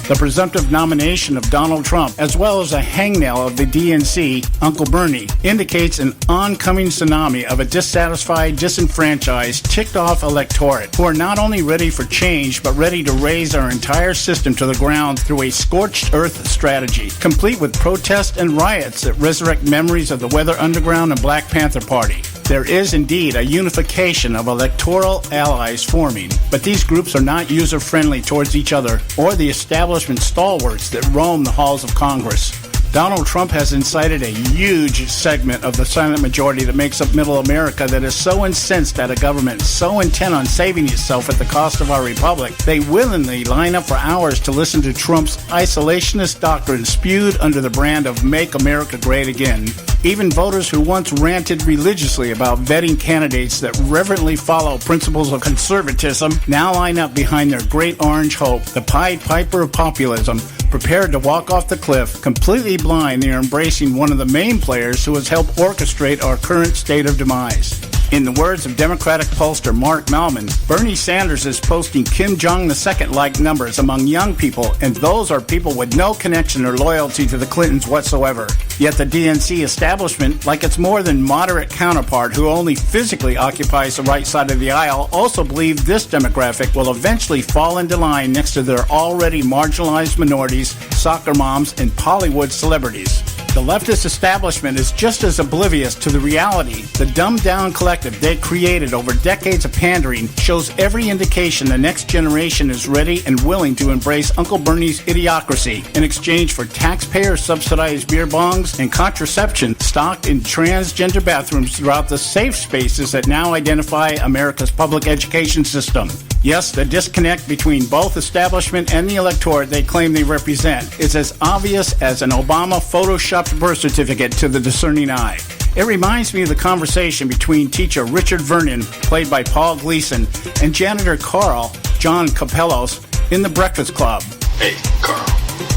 The presumptive nomination of Donald Trump, as well as a hangnail of the DNC, Uncle Bernie, indicates an oncoming tsunami of a dissatisfied, disenfranchised, ticked-off electorate who are not only ready for change, but ready to raise our entire system to the ground through a scorched earth strategy, complete with protests and riots that resurrect memories of the Weather Underground and Black Panther Party. There is indeed a unification of electoral allies forming, but these groups are not user-friendly towards each other or the establishment stalwarts that roam the halls of Congress. Donald Trump has incited a huge segment of the Senate majority that makes up middle America that is so incensed at a government so intent on saving itself at the cost of our republic, they willingly line up for hours to listen to Trump's isolationist doctrine spewed under the brand of Make America Great Again. Even voters who once ranted religiously about vetting candidates that reverently follow principles of conservatism now line up behind their great orange hope, the Pied Piper of populism, prepared to walk off the cliff, completely blind they are embracing one of the main players who has helped orchestrate our current state of demise. In the words of Democratic pollster Mark Malman, Bernie Sanders is posting Kim Jong II-like numbers among young people, and those are people with no connection or loyalty to the Clintons whatsoever. Yet the DNC establishment, like its more than moderate counterpart who only physically occupies the right side of the aisle, also believe this demographic will eventually fall into line next to their already marginalized minorities, soccer moms, and Hollywood celebrities. The leftist establishment is just as oblivious to the reality. The dumbed-down collective they created over decades of pandering shows every indication the next generation is ready and willing to embrace Uncle Bernie's idiocracy in exchange for taxpayer-subsidized beer bongs and contraception stocked in transgender bathrooms throughout the safe spaces that now identify America's public education system. Yes, the disconnect between both establishment and the electorate they claim they represent is as obvious as an Obama photoshopped birth certificate to the discerning eye. It reminds me of the conversation between teacher Richard Vernon, played by Paul Gleason, and janitor Carl, John Capellos, in The Breakfast Club. Hey, Carl,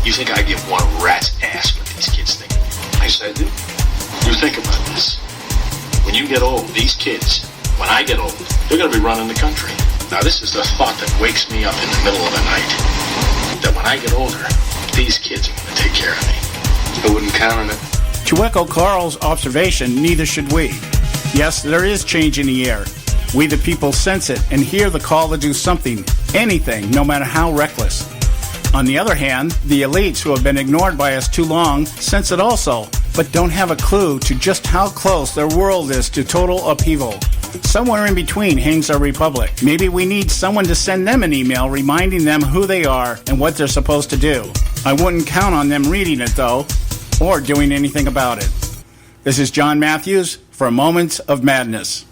you think I give one rat's ass what these kids think? I said, you think about this. When you get old, these kids, when I get old, they're going to be running the country. Now, this is the thought that wakes me up in the middle of the night. That when I get older, these kids are going to take care of me. I wouldn't count on it. To echo Carl's observation, neither should we. Yes, there is change in the air. We the people sense it and hear the call to do something, anything, no matter how reckless. On the other hand, the elites who have been ignored by us too long sense it also, but don't have a clue to just how close their world is to total upheaval. Somewhere in between hangs our republic. Maybe we need someone to send them an email reminding them who they are and what they're supposed to do. I wouldn't count on them reading it, though, or doing anything about it. This is John Matthews for Moments of Madness.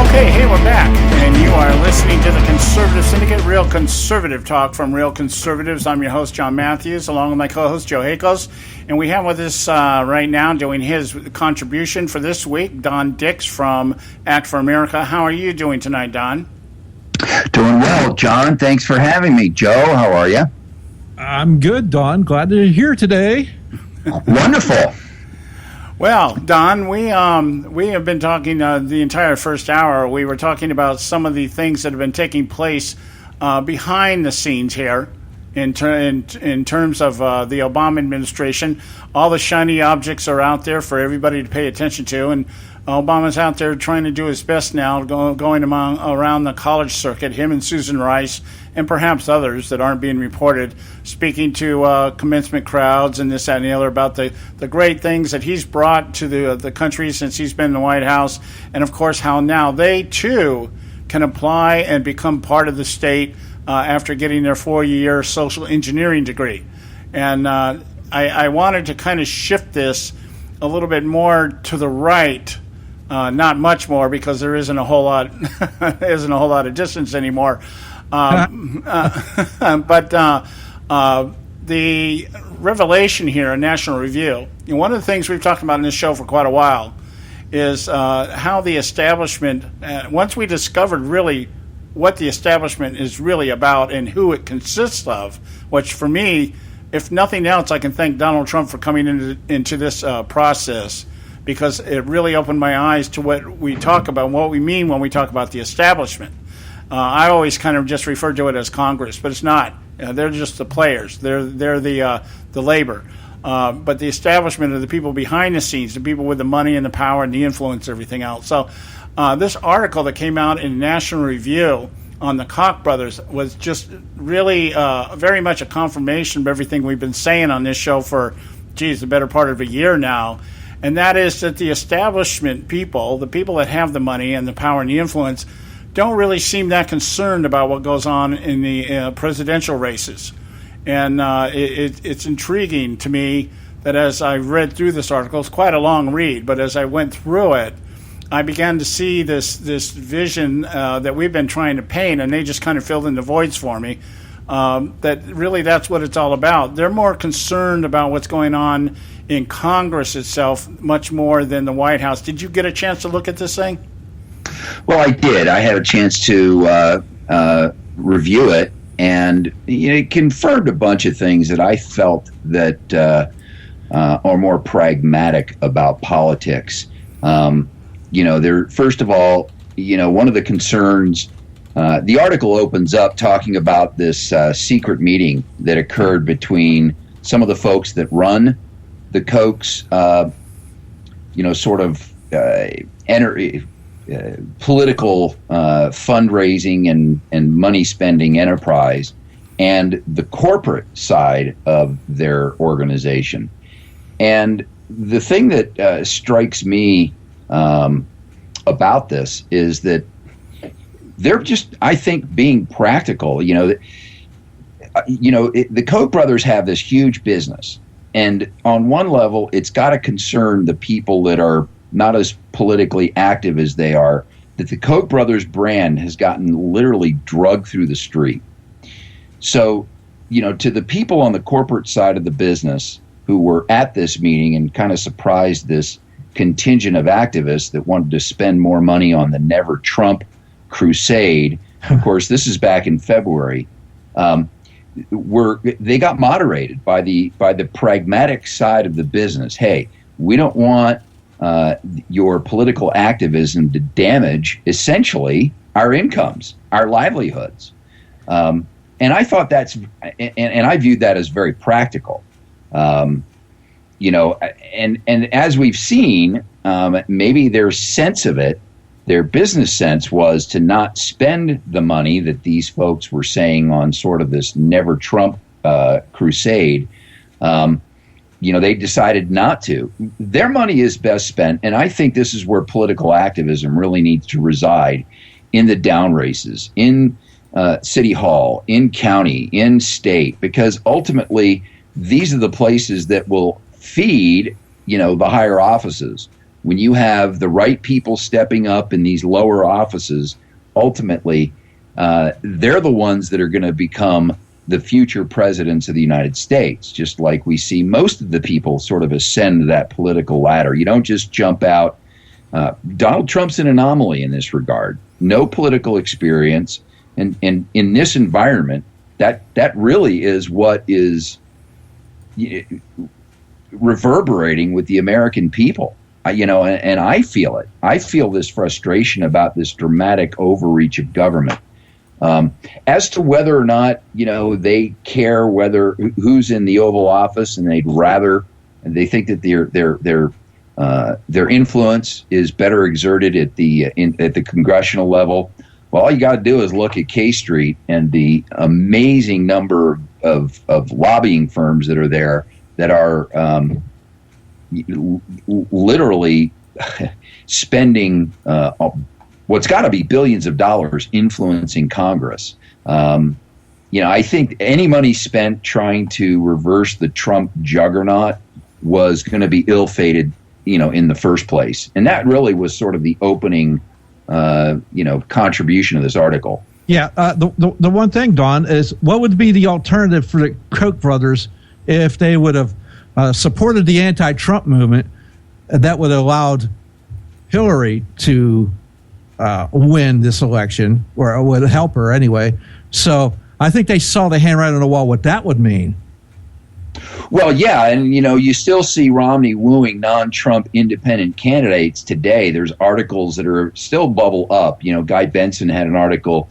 Okay, hey, we're back, and you are listening to the Conservative Syndicate, real conservative talk from real conservatives. I'm your host, John Matthews, along with my co-host, Joe Hakos, and we have with us right now doing his contribution for this week, Don Dix from Act for America. How are you doing tonight, Don? Doing well, John. Thanks for having me. Joe, how are you? I'm good, Don. Glad you're here today. Wonderful. Well, Don, we have been talking the entire first hour. We were talking about some of the things that have been taking place behind the scenes here in terms of the Obama administration. All the shiny objects are out there for everybody to pay attention to, and Obama's out there trying to do his best now, going around the college circuit, him and Susan Rice, and perhaps others that aren't being reported, speaking to commencement crowds and this, that, and the other about the great things that he's brought to the country since he's been in the White House, and of course how now they too can apply and become part of the state after getting their 4-year social engineering degree. And I wanted to kind of shift this a little bit more to the right. Not much more, because there isn't a whole lot of distance anymore. But the revelation here in National Review, and one of the things we've talked about in this show for quite a while, is how the establishment, once we discovered really what the establishment is really about and who it consists of, which for me, if nothing else, I can thank Donald Trump for coming into this process, because it really opened my eyes to what we talk about, what we mean when we talk about the establishment. I always kind of just refer to it as Congress, but it's not. They're just the players. They're the labor. But the establishment are the people behind the scenes, the people with the money and the power and the influence, everything else. So this article that came out in National Review on the Koch brothers was just really very much a confirmation of everything we've been saying on this show for, the better part of a year now. And that is that the establishment people, the people that have the money and the power and the influence, don't really seem that concerned about what goes on in the presidential races. And it's intriguing to me that as I read through this article, it's quite a long read, but as I went through it, I began to see this vision that we've been trying to paint, and they just kind of filled in the voids for me, that really that's what it's all about. They're more concerned about what's going on in Congress itself much more than the White House. Did you get a chance to look at this thing? Well, I did. I had a chance to review it, and it confirmed a bunch of things that I felt that are more pragmatic about politics. First of all, one of the concerns, the article opens up talking about this secret meeting that occurred between some of the folks that run the Koch's, political fundraising and money spending enterprise, and the corporate side of their organization. And the thing that strikes me about this is that they're just, I think, being practical. The Koch brothers have this huge business, and on one level, it's got to concern the people that are not as politically active as they are, that the Koch brothers brand has gotten literally drugged through the street. So, to the people on the corporate side of the business who were at this meeting and kind of surprised this contingent of activists that wanted to spend more money on the Never Trump crusade. Of course, this is back in February. They got moderated by the pragmatic side of the business. Hey, we don't want your political activism to damage essentially our incomes, our livelihoods. And I thought and I viewed that as very practical. And as we've seen, maybe their sense of it, their business sense was to not spend the money that these folks were saying on sort of this Never Trump crusade. They decided not to. Their money is best spent, and I think this is where political activism really needs to reside, in the down races, in city hall, in county, in state, because ultimately these are the places that will feed, the higher offices. When you have the right people stepping up in these lower offices, ultimately they're the ones that are going to become the future presidents of the United States, just like we see most of the people sort of ascend that political ladder. You don't just jump out. Donald Trump's an anomaly in this regard. No political experience. And in this environment, that really is what is reverberating with the American people. And I feel it. I feel this frustration about this dramatic overreach of government. As to whether or not, they care who's in the Oval Office, and they think that their influence is better exerted at the congressional level. Well, all you got to do is look at K Street and the amazing number of lobbying firms that are there that are literally spending what's got to be billions of dollars influencing Congress. I think any money spent trying to reverse the Trump juggernaut was going to be ill-fated, in the first place. And that really was sort of the opening, contribution of this article. Yeah. The one thing, Don, is what would be the alternative for the Koch brothers if they would have supported the anti-Trump movement that would have allowed Hillary to win this election, or it would help her anyway. So I think they saw the handwriting on the wall what that would mean. Well, yeah, and you still see Romney wooing non-Trump independent candidates today. There's articles that are still bubble up. Guy Benson had an article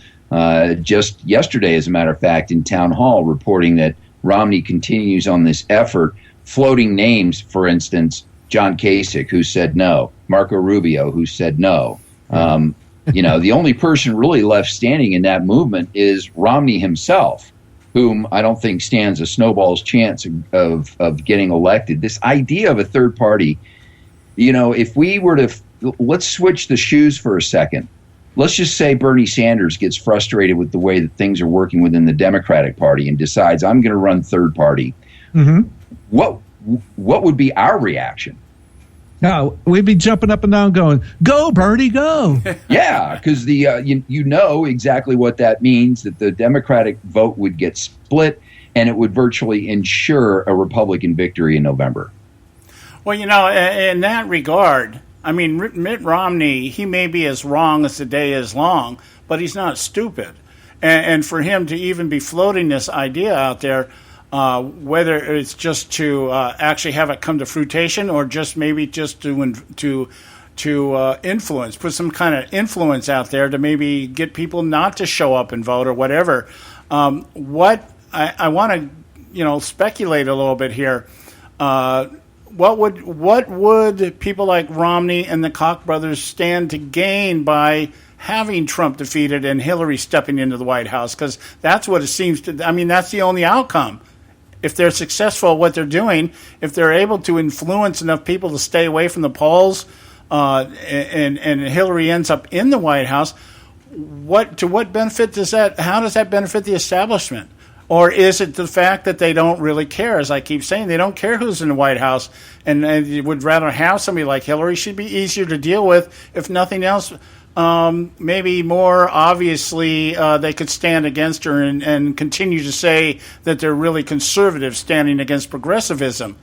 just yesterday, as a matter of fact, in Town Hall, reporting that Romney continues on this effort, floating names, for instance, John Kasich, who said no, Marco Rubio, who said no. The only person really left standing in that movement is Romney himself, whom I don't think stands a snowball's chance of getting elected. This idea of a third party, if we were to, let's switch the shoes for a second. Let's just say Bernie Sanders gets frustrated with the way that things are working within the Democratic Party and decides, I'm going to run third party. Mm-hmm. What would be our reaction? No, we'd be jumping up and down going, go, Bernie, go. Yeah, because you know exactly what that means, that the Democratic vote would get split, and it would virtually ensure a Republican victory in November. Well, in that regard, I mean, Mitt Romney, he may be as wrong as the day is long, but he's not stupid. And for him to even be floating this idea out there, whether it's just to actually have it come to fruition, or just maybe just to influence, put some kind of influence out there to maybe get people not to show up and vote or whatever. What I want to, speculate a little bit here. What would people like Romney and the Koch brothers stand to gain by having Trump defeated and Hillary stepping into the White House? Because that's what it seems to. I mean, that's the only outcome. If they're successful at what they're doing, if they're able to influence enough people to stay away from the polls, and Hillary ends up in the White House, to what benefit does that? How does that benefit the establishment? Or is it the fact that they don't really care? As I keep saying, they don't care who's in the White House, and would rather have somebody like Hillary. She'd be easier to deal with, if nothing else. Maybe more obviously they could stand against her and continue to say that they're really conservative, standing against progressivism.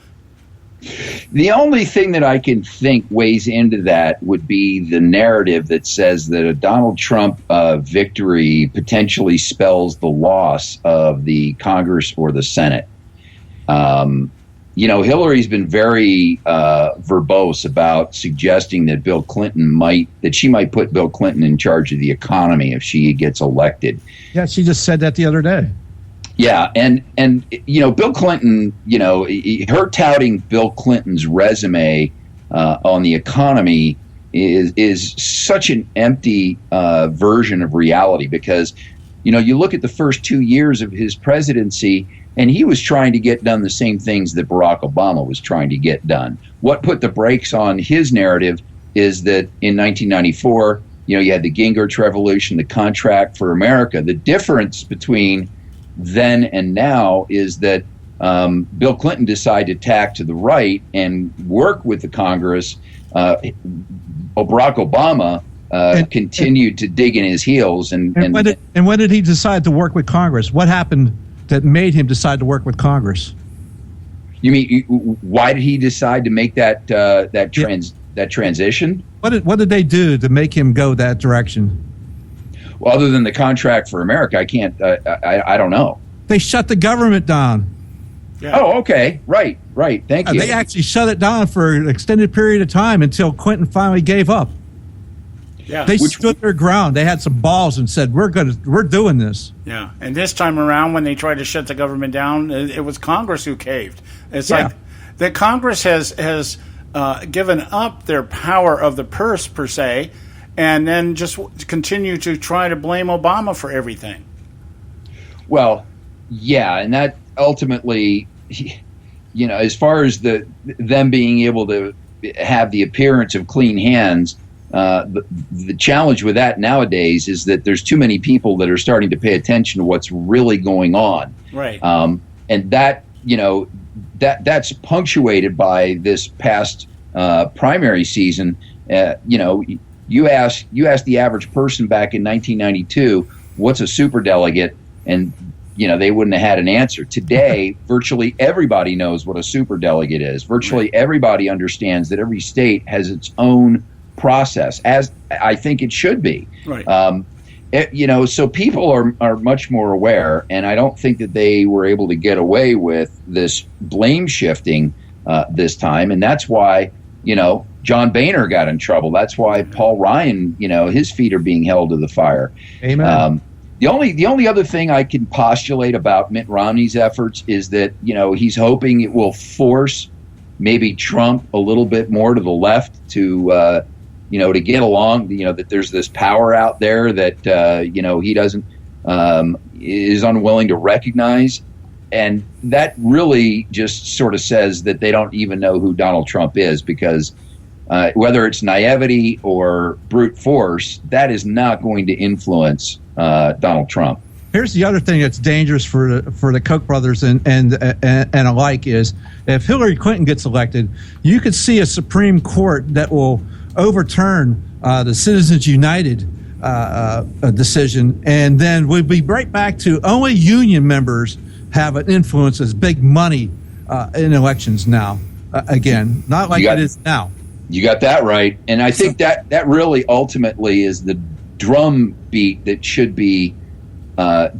The only thing that I can think weighs into that would be the narrative that says that a Donald Trump victory potentially spells the loss of the Congress or the Senate. Hillary's been very verbose about suggesting that she might put Bill Clinton in charge of the economy if she gets elected. Yeah, she just said that the other day. Yeah, and Bill Clinton, her touting Bill Clinton's resume on the economy is such an empty version of reality, because you look at the first 2 years of his presidency, and he was trying to get done the same things that Barack Obama was trying to get done. What put the brakes on his narrative is that in 1994, you had the Gingrich Revolution, the Contract for America. The difference between then and now is that Bill Clinton decided to tack to the right and work with the Congress. Barack Obama continued to dig in his heels. And when did he decide to work with Congress? What happened that made him decide to work with Congress? You mean, why did he decide to make that transition? What did they do to make him go that direction? Well, other than the Contract for America, I can't. I don't know. They shut the government down. Yeah. Oh, okay, right. Thank you. They actually shut it down for an extended period of time until Clinton finally gave up. Yeah, they stood their ground. They had some balls and said, "We're doing this." Yeah, and this time around, when they tried to shut the government down, it was Congress who caved. It's like that Congress has given up their power of the purse per se, and then just continue to try to blame Obama for everything. Well, yeah, and that ultimately, as far as them being able to have the appearance of clean hands, the challenge with that nowadays is that there's too many people that are starting to pay attention to what's really going on. Right. And that, that's punctuated by this past primary season. You ask the average person back in 1992, what's a superdelegate? And, they wouldn't have had an answer. Today, virtually everybody knows what a superdelegate is. Virtually everybody understands that every state has its own process, as I think it should be. Right. So people are much more aware, and I don't think that they were able to get away with this blame shifting this time. And that's why, John Boehner got in trouble. That's why Paul Ryan, his feet are being held to the fire. Amen. The only other thing I can postulate about Mitt Romney's efforts is that, he's hoping it will force maybe Trump a little bit more to the left to get along, that there's this power out there that, he doesn't, is unwilling to recognize. And that really just sort of says that they don't even know who Donald Trump is, because whether it's naivety or brute force, that is not going to influence Donald Trump. Here's the other thing that's dangerous for the Koch brothers and alike is if Hillary Clinton gets elected, you could see a Supreme Court that will overturn the Citizens United decision, and then we'll be right back to only union members have an influence as big money in elections now. Again, not like it is now. You got that right, and I think that really ultimately is the drum beat that should be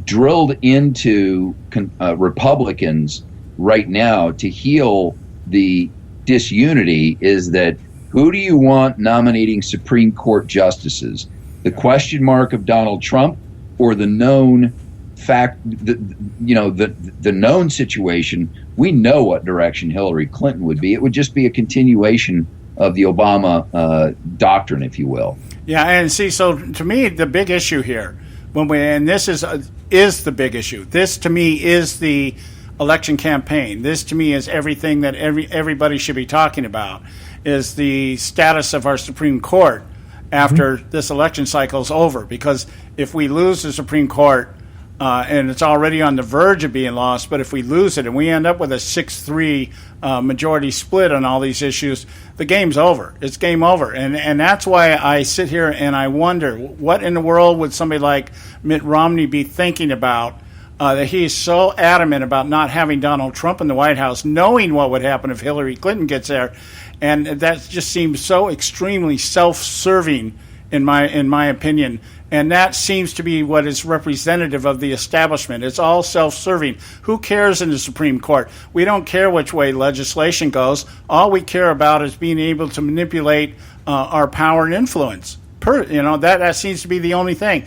drilled into Republicans right now to heal the disunity, is that Who do you want nominating Supreme Court justices? The question mark of Donald Trump, or the known fact, the known situation? We know what direction Hillary Clinton would be. It would just be a continuation of the Obama doctrine, if you will. Yeah, and see, so to me, the big issue here, this is the big issue. This to me is the election campaign. This to me is everything that everybody should be talking about. Is the status of our Supreme Court after this election cycle is over. Because if we lose the Supreme Court, and it's already on the verge of being lost, but if we lose it and we end up with a 6-3 majority split on all these issues, the game's over. It's game over. And that's why I sit here and I wonder, what in the world would somebody like Mitt Romney be thinking about, that he's so adamant about not having Donald Trump in the White House, knowing what would happen if Hillary Clinton gets there. And that just seems so extremely self-serving in my opinion. And that seems to be what is representative of the establishment. It's all self-serving. Who cares in the Supreme Court? We don't care which way legislation goes. All we care about is being able to manipulate our power and influence. That seems to be the only thing.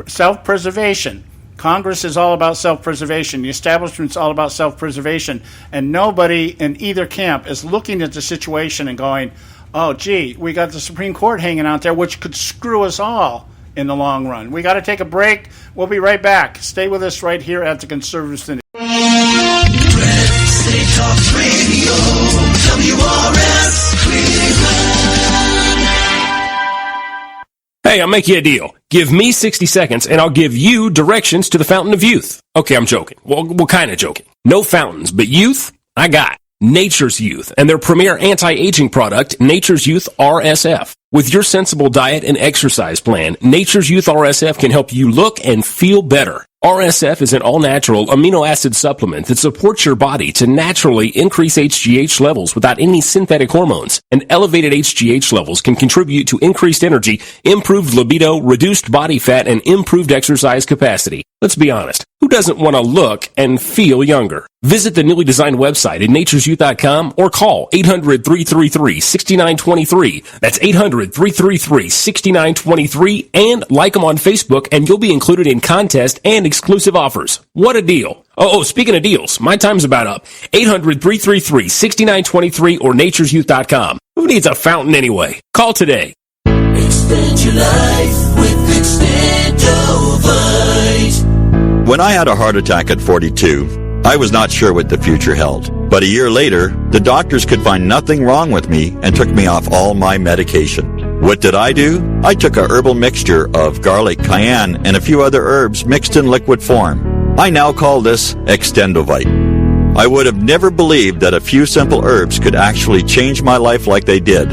Self-preservation. Congress is all about self-preservation. The establishment's all about self-preservation. And nobody in either camp is looking at the situation and going, oh, gee, we got the Supreme Court hanging out there, which could screw us all in the long run. We got to take a break. We'll be right back. Stay with us right here at the Conservative Syndicate. Talk Radio, WRS Cleveland. Hey, I'll make you a deal. Give me 60 seconds and I'll give you directions to the Fountain of Youth. Okay, I'm joking. Well, kind of joking. No fountains, but youth, I got Nature's Youth and their premier anti-aging product, Nature's Youth RSF. With your sensible diet and exercise plan, Nature's Youth RSF can help you look and feel better. RSF is an all-natural amino acid supplement that supports your body to naturally increase HGH levels without any synthetic hormones. And elevated HGH levels can contribute to increased energy, improved libido, reduced body fat, and improved exercise capacity. Let's be honest. Who doesn't want to look and feel younger? Visit the newly designed website at naturesyouth.com or call 800-333-6923. That's 800-333-6923 and like them on Facebook and you'll be included in contest and exclusive offers. What a deal. Oh, speaking of deals, my time's about up. 800-333-6923 or naturesyouth.com. Who needs a fountain anyway? Call today. Extend your life with Extendovite. When I had a heart attack at 42, I was not sure what the future held. But a year later, the doctors could find nothing wrong with me and took me off all my medication. What did I do? I took a herbal mixture of garlic, cayenne, and a few other herbs mixed in liquid form. I now call this Extendovite. I would have never believed that a few simple herbs could actually change my life like they did.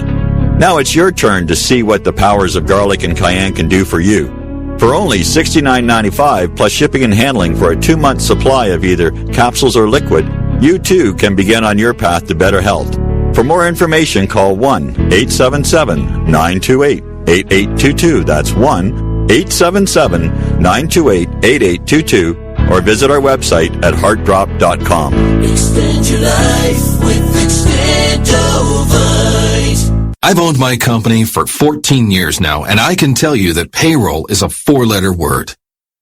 Now it's your turn to see what the powers of garlic and cayenne can do for you. For only $69.95 plus shipping and handling for a 2-month supply of either capsules or liquid, you too can begin on your path to better health. For more information, call 1-877-928-8822. That's 1-877-928-8822. Or visit our website at heartdrop.com. Extend your life with Extendovite. I've owned my company for 14 years now, and I can tell you that payroll is a 4-letter word.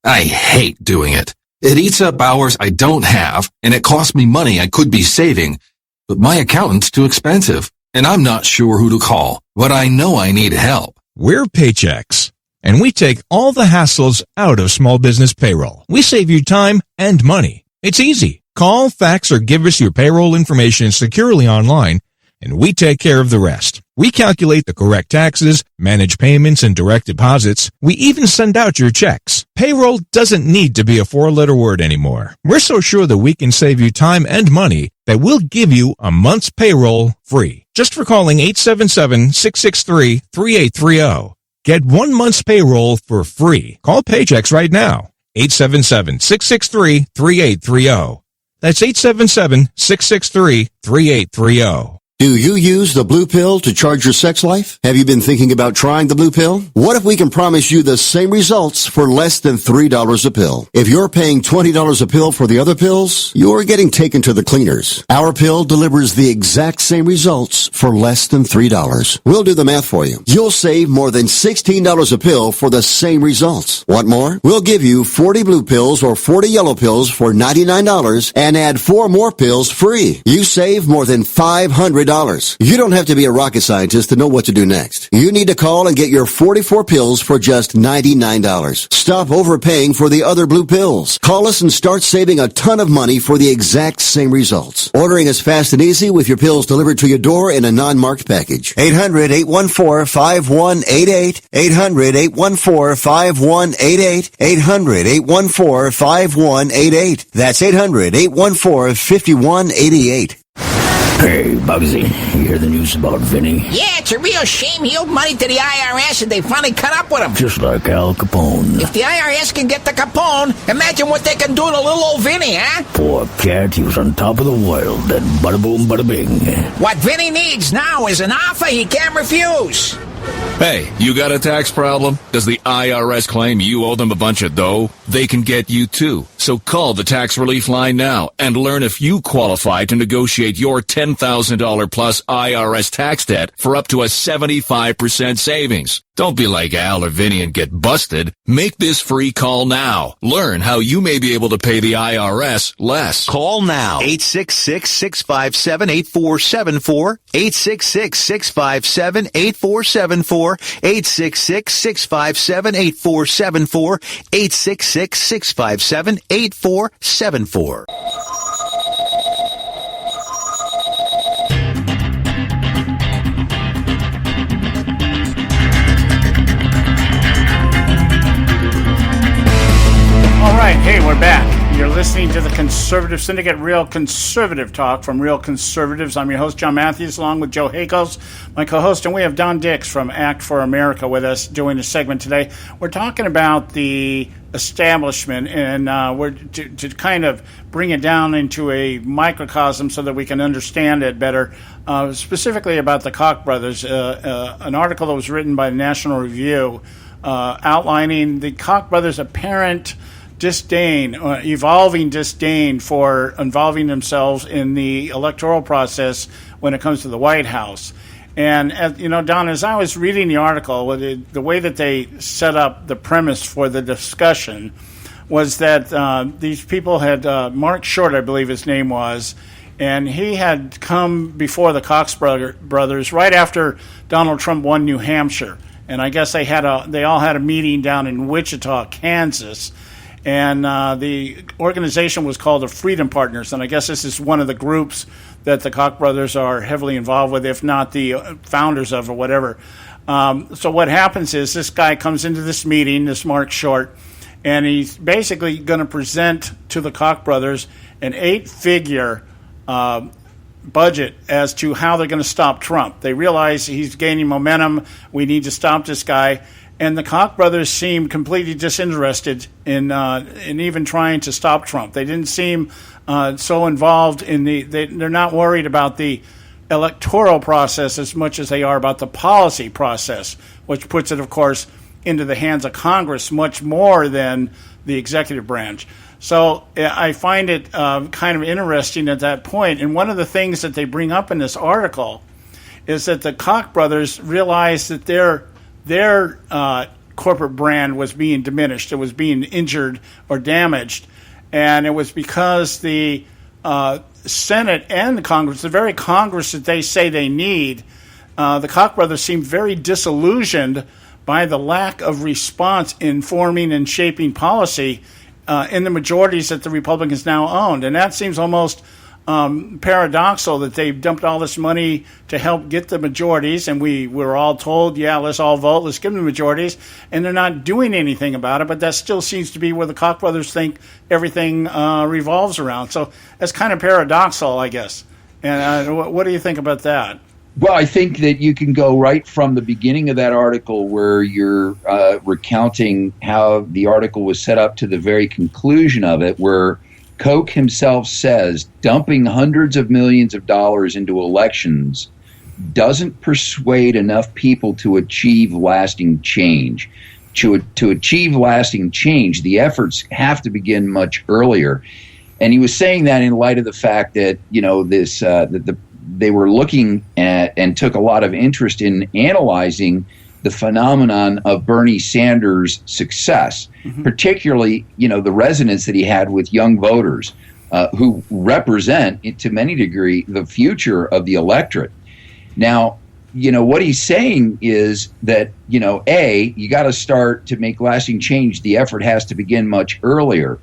I hate doing it. It eats up hours I don't have, and it costs me money I could be saving. But my accountant's too expensive, and I'm not sure who to call, but I know I need help. We're Paychex, and we take all the hassles out of small business payroll. We save you time and money. It's easy. Call, fax, or give us your payroll information securely online, and we take care of the rest. We calculate the correct taxes, manage payments and direct deposits. We even send out your checks. Payroll doesn't need to be a 4-letter word anymore. We're so sure that we can save you time and money that we'll give you a month's payroll free. Just for calling 877-663-3830. Get 1 month's payroll for free. Call Paychex right now. 877-663-3830. That's 877-663-3830. Do you use the blue pill to charge your sex life? Have you been thinking about trying the blue pill? What if we can promise you the same results for less than $3 a pill? If you're paying $20 a pill for the other pills, you're getting taken to the cleaners. Our pill delivers the exact same results for less than $3. We'll do the math for you. You'll save more than $16 a pill for the same results. Want more? We'll give you 40 blue pills or 40 yellow pills for $99 and add 4 more pills free. You save more than $500. You don't have to be a rocket scientist to know what to do next. You need to call and get your 44 pills for just $99. Stop overpaying for the other blue pills. Call us and start saving a ton of money for the exact same results. Ordering is fast and easy with your pills delivered to your door in a non-marked package. 800-814-5188. 800-814-5188. 800-814-5188. That's 800-814-5188. Hey, Bugsy, you hear the news about Vinny? Yeah, it's a real shame. He owed money to the IRS and they finally cut up with him. Just like Al Capone. If the IRS can get the Capone, imagine what they can do to little old Vinny, huh? Poor cat, he was on top of the world. Then bada boom, bada bing. What Vinny needs now is an offer he can't refuse. Hey, you got a tax problem? Does the IRS claim you owe them a bunch of dough? They can get you too. So call the tax relief line now and learn if you qualify to negotiate your $10,000 plus IRS tax debt for up to a 75% savings. Don't be like Al or Vinny and get busted. Make this free call now. Learn how you may be able to pay the IRS less. Call now. 866-657-8474. 866-657-8474. 866-657-8474. 866-657-8474. All right, hey, we're back. You're listening to the Conservative Syndicate, Real Conservative Talk from Real Conservatives. I'm your host, John Matthews, along with Joe Hakos, my co-host, and we have Don Dix from Act for America with us doing a segment today. We're talking about the establishment, and we're to kind of bring it down into a microcosm so that we can understand it better, specifically about the Koch brothers, an article that was written by the National Review outlining the Koch brothers' apparent disdain, evolving disdain for involving themselves in the electoral process when it comes to the White House. And, Don, as I was reading the article, the way that they set up the premise for the discussion was that these people had, Mark Short, I believe his name was, and he had come before the Koch brothers right after Donald Trump won New Hampshire. And I guess they all had a meeting down in Wichita, Kansas. And the organization was called the Freedom Partners, and I guess this is one of the groups that the Koch brothers are heavily involved with, if not the founders of or whatever. So what happens is this guy comes into this meeting, this Mark Short, and he's basically going to present to the Koch brothers an 8-figure budget as to how they're going to stop Trump. They realize he's gaining momentum. We need to stop this guy. And the Koch brothers seemed completely disinterested in even trying to stop Trump. They didn't seem so involved in they're not worried about the electoral process as much as they are about the policy process, which puts it, of course, into the hands of Congress much more than the executive branch. So I find it kind of interesting at that point. And one of the things that they bring up in this article is that the Koch brothers realized that their corporate brand was being diminished. It was being injured or damaged. And it was because the Senate and the Congress, the very Congress that they say they need, the Koch brothers seemed very disillusioned by the lack of response in forming and shaping policy in the majorities that the Republicans now owned. And that seems almost paradoxical that they've dumped all this money to help get the majorities, and we were all told, yeah, let's all vote, let's give them the majorities, and they're not doing anything about it, but that still seems to be where the Koch brothers think everything revolves around. So that's kind of paradoxical, I guess. And what do you think about that? Well, I think that you can go right from the beginning of that article where you're recounting how the article was set up to the very conclusion of it, where Koch himself says dumping hundreds of millions of dollars into elections doesn't persuade enough people to achieve lasting change. To achieve lasting change, the efforts have to begin much earlier. And he was saying that in light of the fact that, they were looking at and took a lot of interest in analyzing the phenomenon of Bernie Sanders' success, particularly, the resonance that he had with young voters who represent, to many degree, the future of the electorate. Now, what he's saying is that, you got to start to make lasting change. The effort has to begin much earlier.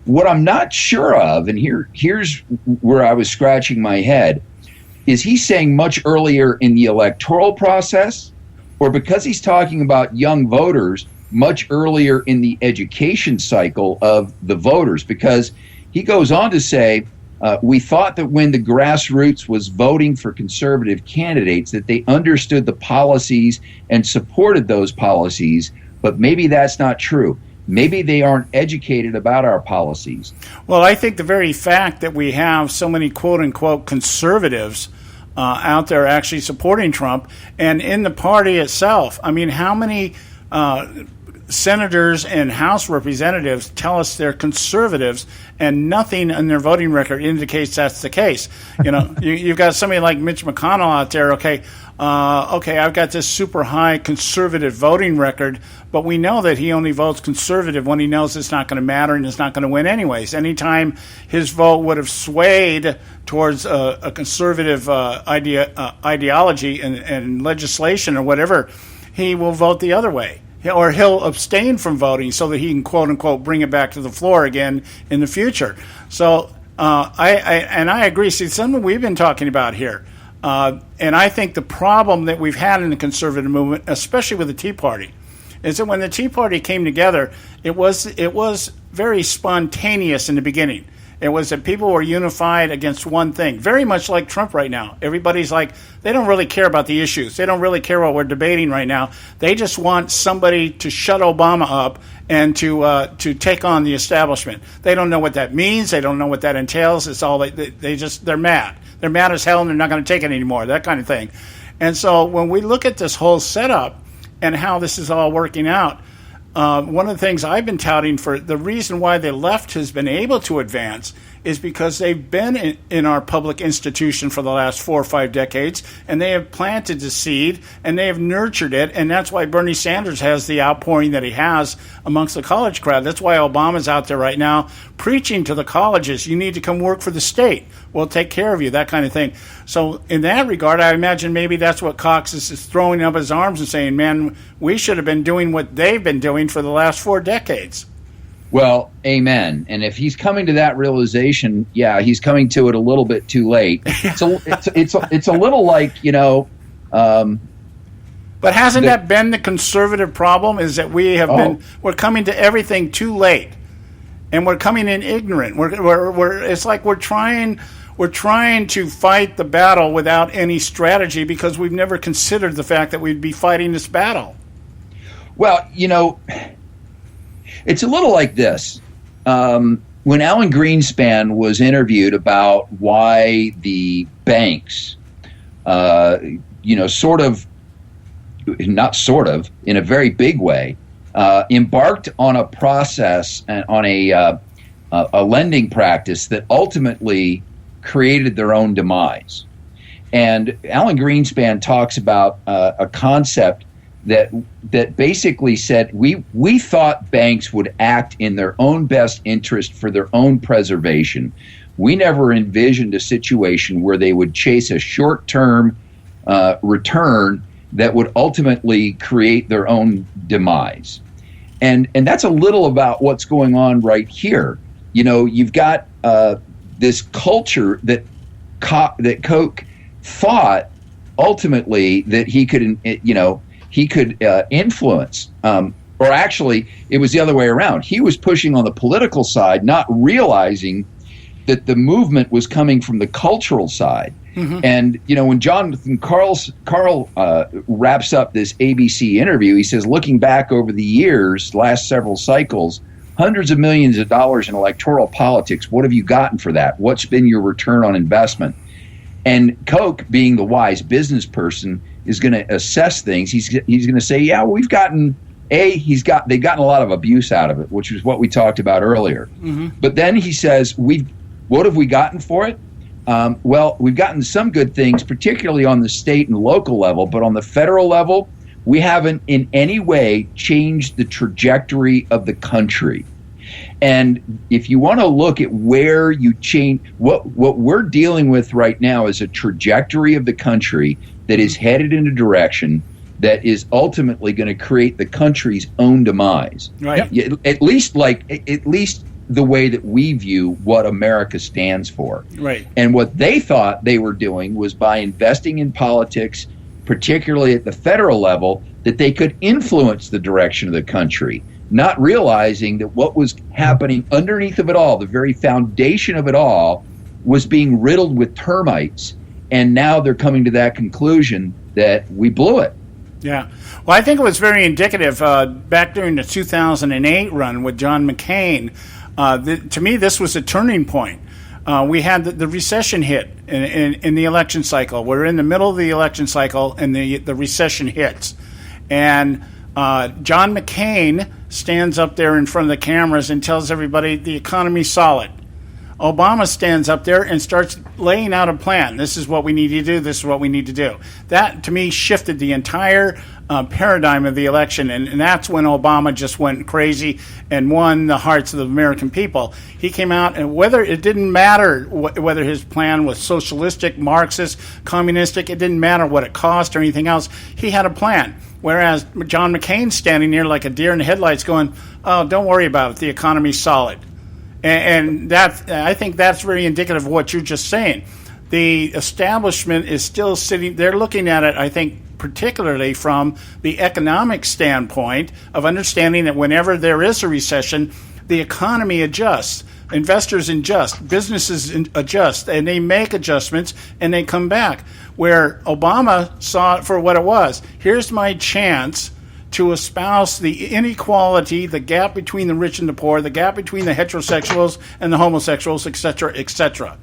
What I'm not sure of, and here's where I was scratching my head, is he saying much earlier in the electoral process, or because he's talking about young voters, much earlier in the education cycle of the voters? Because he goes on to say, we thought that when the grassroots was voting for conservative candidates, that they understood the policies and supported those policies, but maybe that's not true. Maybe they aren't educated about our policies. Well, I think the very fact that we have so many quote-unquote conservatives out there actually supporting Trump, and in the party itself, I mean, how many senators and House representatives tell us they're conservatives, and nothing in their voting record indicates that's the case? You've got somebody like Mitch McConnell out there. Okay, I've got this super high conservative voting record, but we know that he only votes conservative when he knows it's not going to matter and it's not going to win anyways. Anytime his vote would have swayed towards a conservative ideology and legislation or whatever, he will vote the other way. Or he'll abstain from voting so that he can, quote unquote, bring it back to the floor again in the future. So I agree. See, something we've been talking about here. And I think the problem that we've had in the conservative movement, especially with the Tea Party, is that when the Tea Party came together, it was very spontaneous in the beginning. It was that people were unified against one thing, very much like Trump right now. Everybody's like, they don't really care about the issues. They don't really care what we're debating right now. They just want somebody to shut Obama up and to take on the establishment. They don't know what that means. They don't know what that entails. It's all they're mad. They're mad as hell and they're not going to take it anymore, that kind of thing. And so when we look at this whole setup and how this is all working out, one of the things I've been touting for the reason why the left has been able to advance is because they've been in our public institution for the last 4 or 5 decades, and they have planted the seed, and they have nurtured it, and that's why Bernie Sanders has the outpouring that he has amongst the college crowd. That's why Obama's out there right now preaching to the colleges, you need to come work for the state. We'll take care of you, that kind of thing. So in that regard, I imagine maybe that's what Cox is throwing up his arms and saying, man, we should have been doing what they've been doing for the last 4 decades. Well, amen. And if he's coming to that realization, yeah, he's coming to it a little bit too late. It's a little like, But hasn't that been the conservative problem? Is that we're coming to everything too late, and we're coming in ignorant. It's like we're trying to fight the battle without any strategy because we've never considered the fact that we'd be fighting this battle. Well, it's a little like this. When Alan Greenspan was interviewed about why the banks, in a very big way, embarked on a process and on a lending practice that ultimately created their own demise. And Alan Greenspan talks about a concept that basically said we thought banks would act in their own best interest for their own preservation. We never envisioned a situation where they would chase a short-term return that would ultimately create their own demise. And that's a little about what's going on right here. You've got this culture that Koch thought ultimately that he could, influence. Or actually, it was the other way around. He was pushing on the political side, not realizing that the movement was coming from the cultural side. Mm-hmm. And, when Jonathan Karl wraps up this ABC interview, he says, looking back over the years, last several cycles, hundreds of millions of dollars in electoral politics. What have you gotten for that? What's been your return on investment? And Koch, being the wise business person, is going to assess things. He's going to say, yeah, they've gotten a lot of abuse out of it, which is what we talked about earlier. Mm-hmm. But then he says, what have we gotten for it? Well, we've gotten some good things, particularly on the state and local level, but on the federal level, we haven't in any way changed the trajectory of the country. And if you want to look at where you change, what we're dealing with right now is a trajectory of the country that is headed in a direction that is ultimately going to create the country's own demise. Right. At least the way that we view what America stands for. Right. And what they thought they were doing was by investing in politics, particularly at the federal level, that they could influence the direction of the country, not realizing that what was happening underneath of it all, the very foundation of it all, was being riddled with termites. And now they're coming to that conclusion that we blew it. Yeah. Well, I think it was very indicative back during the 2008 run with John McCain. To me, this was a turning point. We had the recession hit in the election cycle. We're in the middle of the election cycle, and the recession hits. And John McCain stands up there in front of the cameras and tells everybody the economy's solid. Obama stands up there and starts laying out a plan. This is what we need to do. This is what we need to do. That, to me, shifted the entire paradigm of the election, and that's when Obama just went crazy and won the hearts of the American people. He came out, and whether it didn't matter whether his plan was socialistic, Marxist, communistic, it didn't matter what it cost or anything else. He had a plan. Whereas John McCain's standing there like a deer in the headlights going, oh, don't worry about it. The economy's solid. And I think that's very indicative of what you're just saying. The establishment is still sitting, they're looking at it, I think, particularly from the economic standpoint of understanding that whenever there is a recession, the economy adjusts, investors adjust, businesses adjust, and they make adjustments and they come back. Where Obama saw it for what it was. Here's my chance to espouse the inequality, the gap between the rich and the poor, the gap between the heterosexuals and the homosexuals, et cetera, et cetera.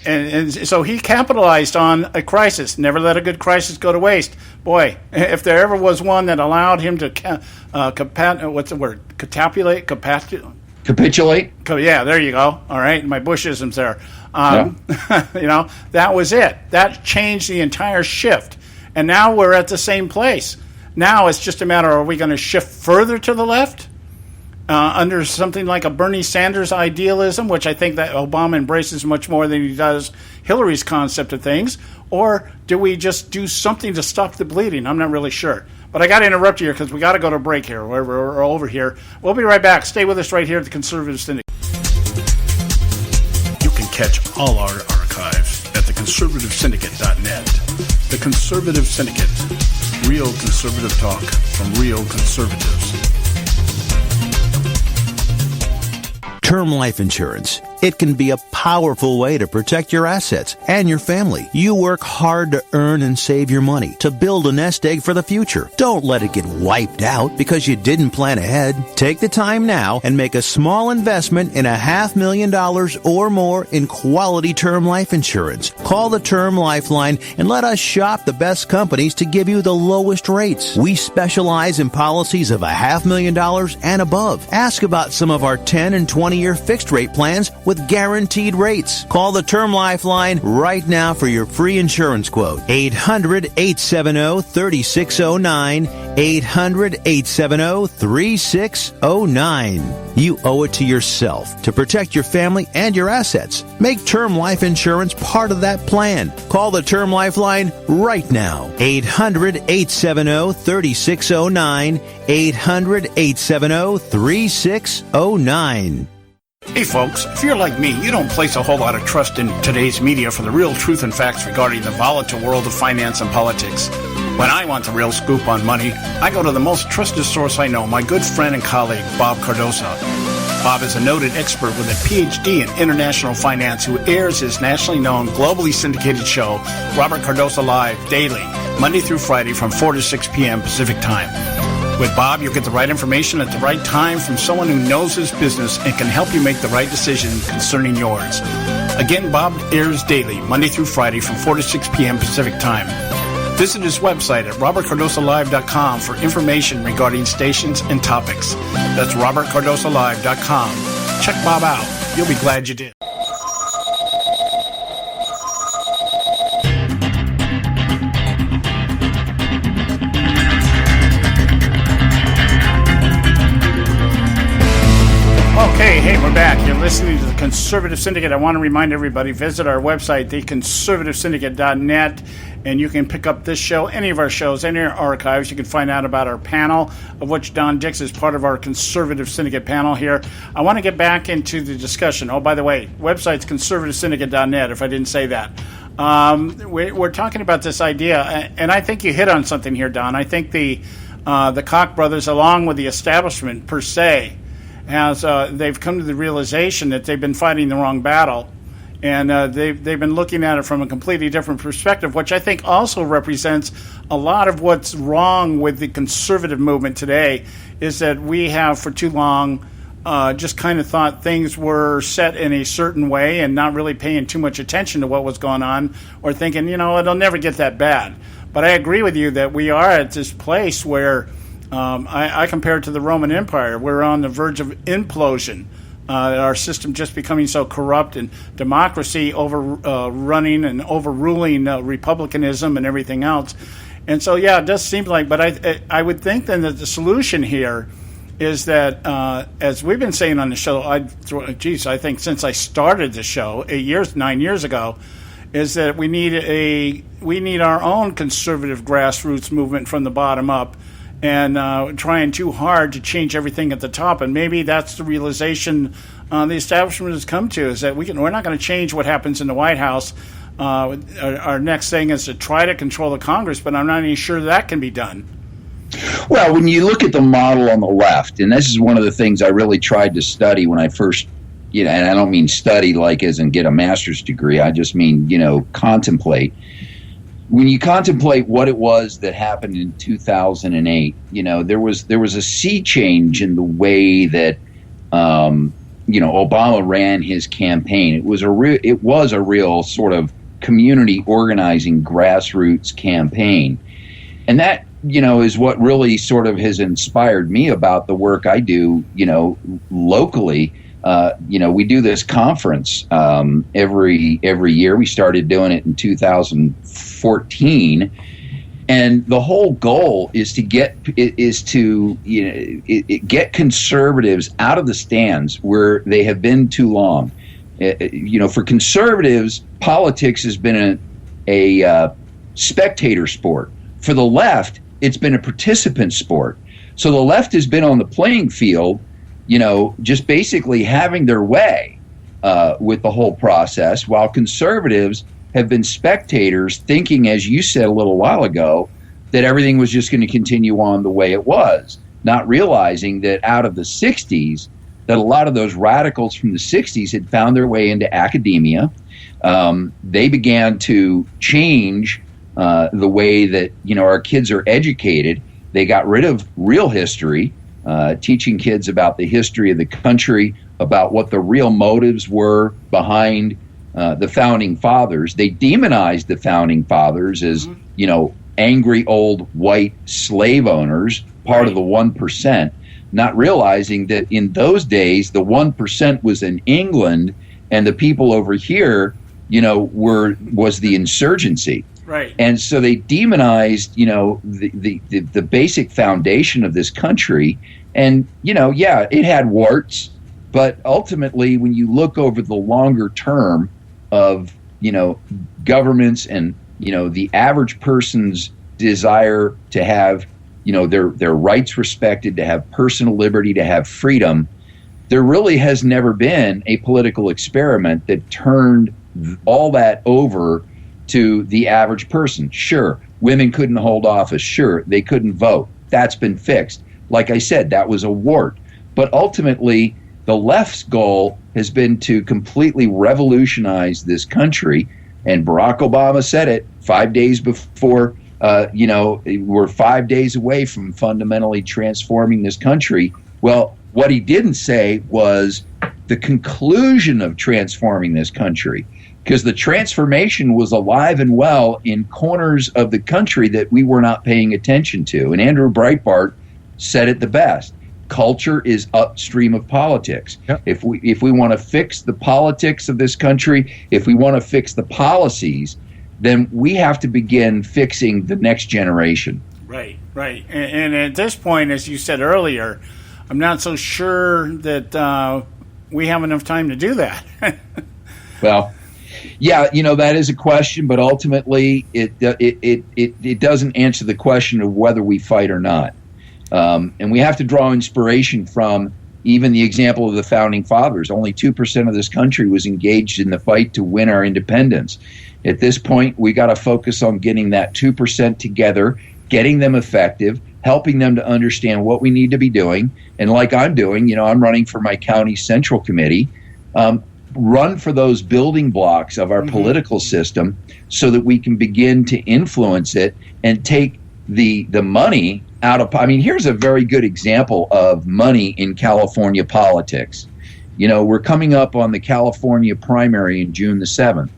And so he capitalized on a crisis. Never let a good crisis go to waste. Boy, if there ever was one that allowed him to capitulate. Yeah, there you go. All right, my Bushisms there. That was it. That changed the entire shift. And now we're at the same place. Now it's just a matter, are we going to shift further to the left under something like a Bernie Sanders idealism, which I think that Obama embraces much more than he does Hillary's concept of things, or do we just do something to stop the bleeding? I'm not really sure. But I got to interrupt you here because we got to go to break here. We're over here. We'll be right back. Stay with us right here at the Conservative Syndicate. You can catch all our archives at theconservativesyndicate.net. The Conservative Syndicate. Real conservative talk from real conservatives. Term life insurance. It can be a powerful way to protect your assets and your family. You work hard to earn and save your money to build a nest egg for the future. Don't let it get wiped out because you didn't plan ahead. Take the time now and make a small investment in $500,000 or more in quality term life insurance. Call the Term Lifeline and let us shop the best companies to give you the lowest rates. We specialize in policies of $500,000 and above. Ask about some of our 10 and 20-year fixed rate plans with guaranteed rates. Call the Term Lifeline right now for your free insurance quote. 800-870-3609. 800-870-3609. You owe it to yourself to protect your family and your assets. Make term life insurance part of that plan. Call the Term Lifeline right now. 800-870-3609. 800-870-3609. Hey folks, if you're like me, you don't place a whole lot of trust in today's media for the real truth and facts regarding the volatile world of finance and politics. When I want the real scoop on money, I go to the most trusted source I know, my good friend and colleague, Bob Cardoso. Bob is a noted expert with a PhD in international finance who airs his nationally known, globally syndicated show, Robert Cardoso Live, daily, Monday through Friday from 4 to 6 p.m. Pacific Time. With Bob, you'll get the right information at the right time from someone who knows his business and can help you make the right decision concerning yours. Again, Bob airs daily, Monday through Friday from 4 to 6 p.m. Pacific Time. Visit his website at robertcardosalive.com for information regarding stations and topics. That's robertcardosalive.com. Check Bob out. You'll be glad you did. Okay, hey, we're back. You're listening to the Conservative Syndicate. I want to remind everybody, visit our website, theconservativesyndicate.net, and you can pick up this show, any of our shows, any of our archives. You can find out about our panel, of which Don Dix is part of our Conservative Syndicate panel here. I want to get back into the discussion. Oh, by the way, website's conservativesyndicate.net, if I didn't say that. We're talking about this idea, and I think you hit on something here, Don. I think the Koch brothers, along with the establishment per se, they've come to the realization that they've been fighting the wrong battle, and they've been looking at it from a completely different perspective, which I think also represents a lot of what's wrong with the conservative movement today, is that we have for too long just kind of thought things were set in a certain way and not really paying too much attention to what was going on, or thinking, it'll never get that bad. But I agree with you that we are at this place where I compare it to the Roman Empire. We're on the verge of implosion. Our system just becoming so corrupt, and democracy running and overruling republicanism and everything else. And so, yeah, it does seem like, but I would think then that the solution here is that, as we've been saying on the show, I think since I started the show 9 years ago, is that we need our own conservative grassroots movement from the bottom up, and trying too hard to change everything at the top. And maybe that's the realization the establishment has come to, is that we're not going to change what happens in the White House. Our next thing is to try to control the Congress, but I'm not even sure that can be done. Well, when you look at the model on the left, and this is one of the things I really tried to study when I first, and I don't mean study like as in get a master's degree, I just mean, contemplate. When you contemplate what it was that happened in 2008, there was a sea change in the way that, Obama ran his campaign. It was a real sort of community organizing grassroots campaign. And that, is what really sort of has inspired me about the work I do, locally. We do this conference every year. We started doing it in 2014, and the whole goal is to get conservatives out of the stands where they have been too long. For conservatives, politics has been a spectator sport. For the left, it's been a participant sport. So the left has been on the playing field, just basically having their way with the whole process, while conservatives have been spectators, thinking, as you said a little while ago, that everything was just going to continue on the way it was, not realizing that out of the 60s, that a lot of those radicals from the 60s had found their way into academia. They began to change the way that, our kids are educated. They got rid of real history, teaching kids about the history of the country, about what the real motives were behind the founding fathers. They demonized the founding fathers as, angry old white slave owners, part of the 1%, not realizing that in those days, the 1% was in England, and the people over here, was the insurgency. Right. And so they demonized, the basic foundation of this country. And, it had warts, but ultimately when you look over the longer term of, governments and, the average person's desire to have, their rights respected, to have personal liberty, to have freedom, there really has never been a political experiment that turned all that over to the average person. Sure, women couldn't hold office. Sure, they couldn't vote. That's been fixed. Like I said, that was a wart. But ultimately, the left's goal has been to completely revolutionize this country. And Barack Obama said it 5 days before we're 5 days away from fundamentally transforming this country. Well, what he didn't say was the conclusion of transforming this country, because the transformation was alive and well in corners of the country that we were not paying attention to. And Andrew Breitbart said it the best. Culture is upstream of politics. Yep. If we want to fix the politics of this country, if we want to fix the policies, then we have to begin fixing the next generation. Right. And at this point, as you said earlier, I'm not so sure that we have enough time to do that. Well, yeah, that is a question, but ultimately it doesn't answer the question of whether we fight or not. And we have to draw inspiration from even the example of the Founding Fathers. Only 2% of this country was engaged in the fight to win our independence. At this point, we got to focus on getting that 2% together, getting them effective, helping them to understand what we need to be doing. And like I'm doing, I'm running for my county central committee, run for those building blocks of our political system so that we can begin to influence it and take the money out of, here's a very good example of money in California politics. We're coming up on the California primary in June the 7th.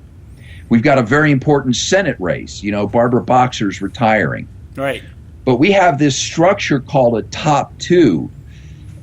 We've got a very important Senate race. Barbara Boxer's retiring. Right. But we have this structure called a top two,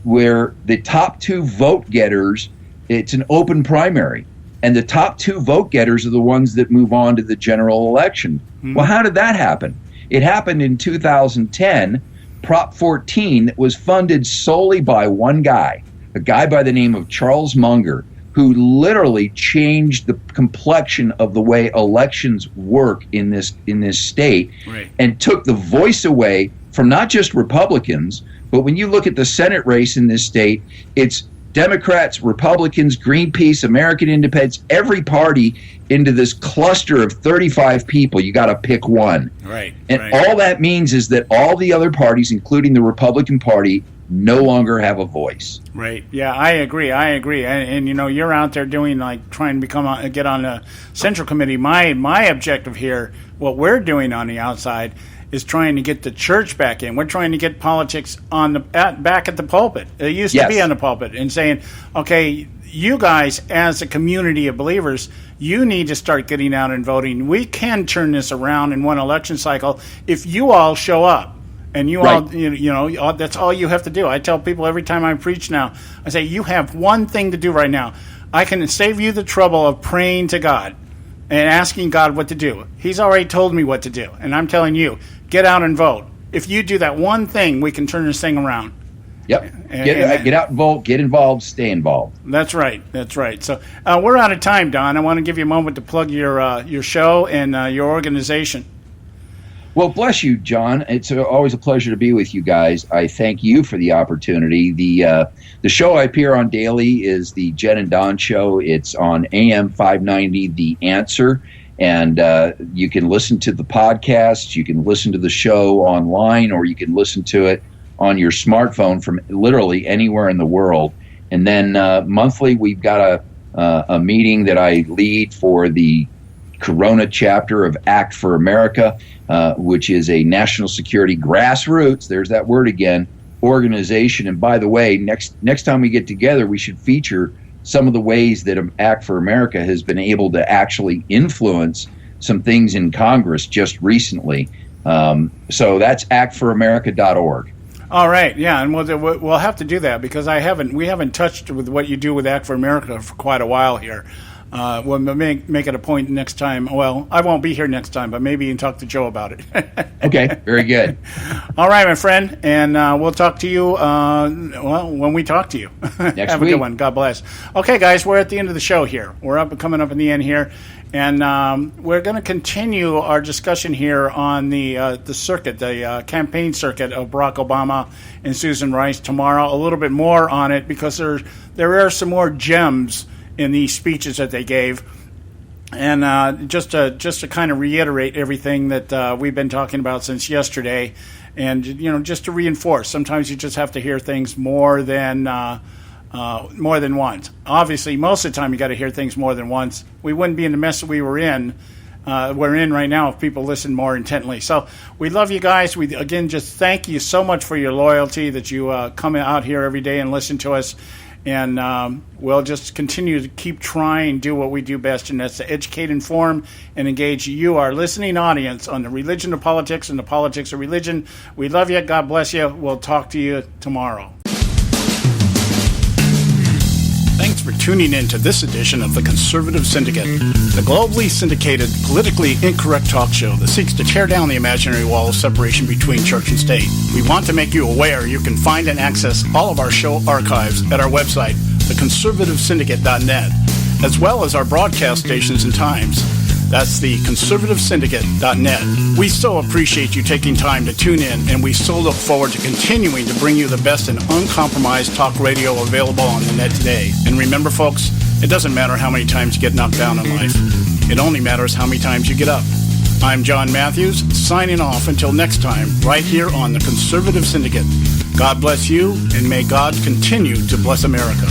where the top two vote getters, it's an open primary. And the top two vote getters are the ones that move on to the general election. Mm-hmm. Well, how did that happen? It happened in 2010, Prop 14, that was funded solely by one guy, a guy by the name of Charles Munger, who literally changed the complexion of the way elections work in this state, right, and took the voice away from not just Republicans, but when you look at the Senate race in this state, it's Democrats, Republicans, Greenpeace, American Independents, every party into this cluster of 35 people. You got to pick one. Right. And all that means is that all the other parties, including the Republican Party, no longer have a voice. Right. Yeah, I agree. And you're out there doing trying to get on a central committee. My objective here, what we're doing on the outside, is trying to get the church back in. We're trying to get politics back at the pulpit. It used to be on the pulpit, and saying, okay, you guys as a community of believers, you need to start getting out and voting. We can turn this around in one election cycle if you all show up. And you all, that's all you have to do. I tell people every time I preach now, I say, you have one thing to do right now. I can save you the trouble of praying to God and asking God what to do. He's already told me what to do. And I'm telling you, get out and vote. If you do that one thing, we can turn this thing around. Yep. Get out and vote, get involved, stay involved. That's right. So we're out of time, Don. I want to give you a moment to plug your show and your organization. Well, bless you, John. It's always a pleasure to be with you guys. I thank you for the opportunity. The show I appear on daily is the Jen and Don Show. It's on AM 590, The Answer. And you can listen to the podcast. You can listen to the show online, or you can listen to it on your smartphone from literally anywhere in the world. And then monthly, we've got a meeting that I lead for the Corona chapter of Act for America, which is a national security grassroots, there's that word again, organization. And by the way, next time we get together, we should feature some of the ways that Act for America has been able to actually influence some things in Congress just recently. So that's actforamerica.org. All right, yeah, and we'll have to do that, because we haven't touched with what you do with Act for America for quite a while here. We'll make it a point next time. Well, I won't be here next time, but maybe you can talk to Joe about it. Okay, very good. All right, my friend, and we'll talk to you, when we talk to you. Next Have week. A good one. God bless. Okay, guys, we're at the end of the show here. We're coming up in the end here, and we're going to continue our discussion here on the circuit, the campaign circuit of Barack Obama and Susan Rice tomorrow. A little bit more on it, because there are some more gems in these speeches that they gave. And just to kind of reiterate everything that we've been talking about since yesterday, and just to reinforce, sometimes you just have to hear things more than once. Obviously, most of the time you got to hear things more than once. We wouldn't be in the mess that we were in we're in right now if people listen more intently. So we love you guys. We, again, just thank you so much for your loyalty that you come out here every day and listen to us. And we'll just continue to keep trying, do what we do best, and that's to educate, inform, and engage you, our listening audience, on the religion of politics and the politics of religion. We love you. God bless you. We'll talk to you tomorrow. Thanks for tuning in to this edition of the Conservative Syndicate, the globally syndicated, politically incorrect talk show that seeks to tear down the imaginary wall of separation between church and state. We want to make you aware you can find and access all of our show archives at our website, theconservativesyndicate.net, as well as our broadcast stations and times. That's the conservativesyndicate.net. We so appreciate you taking time to tune in, and we so look forward to continuing to bring you the best and uncompromised talk radio available on the net today. And remember, folks, it doesn't matter how many times you get knocked down in life. It only matters how many times you get up. I'm John Matthews, signing off until next time, right here on the Conservative Syndicate. God bless you, and may God continue to bless America.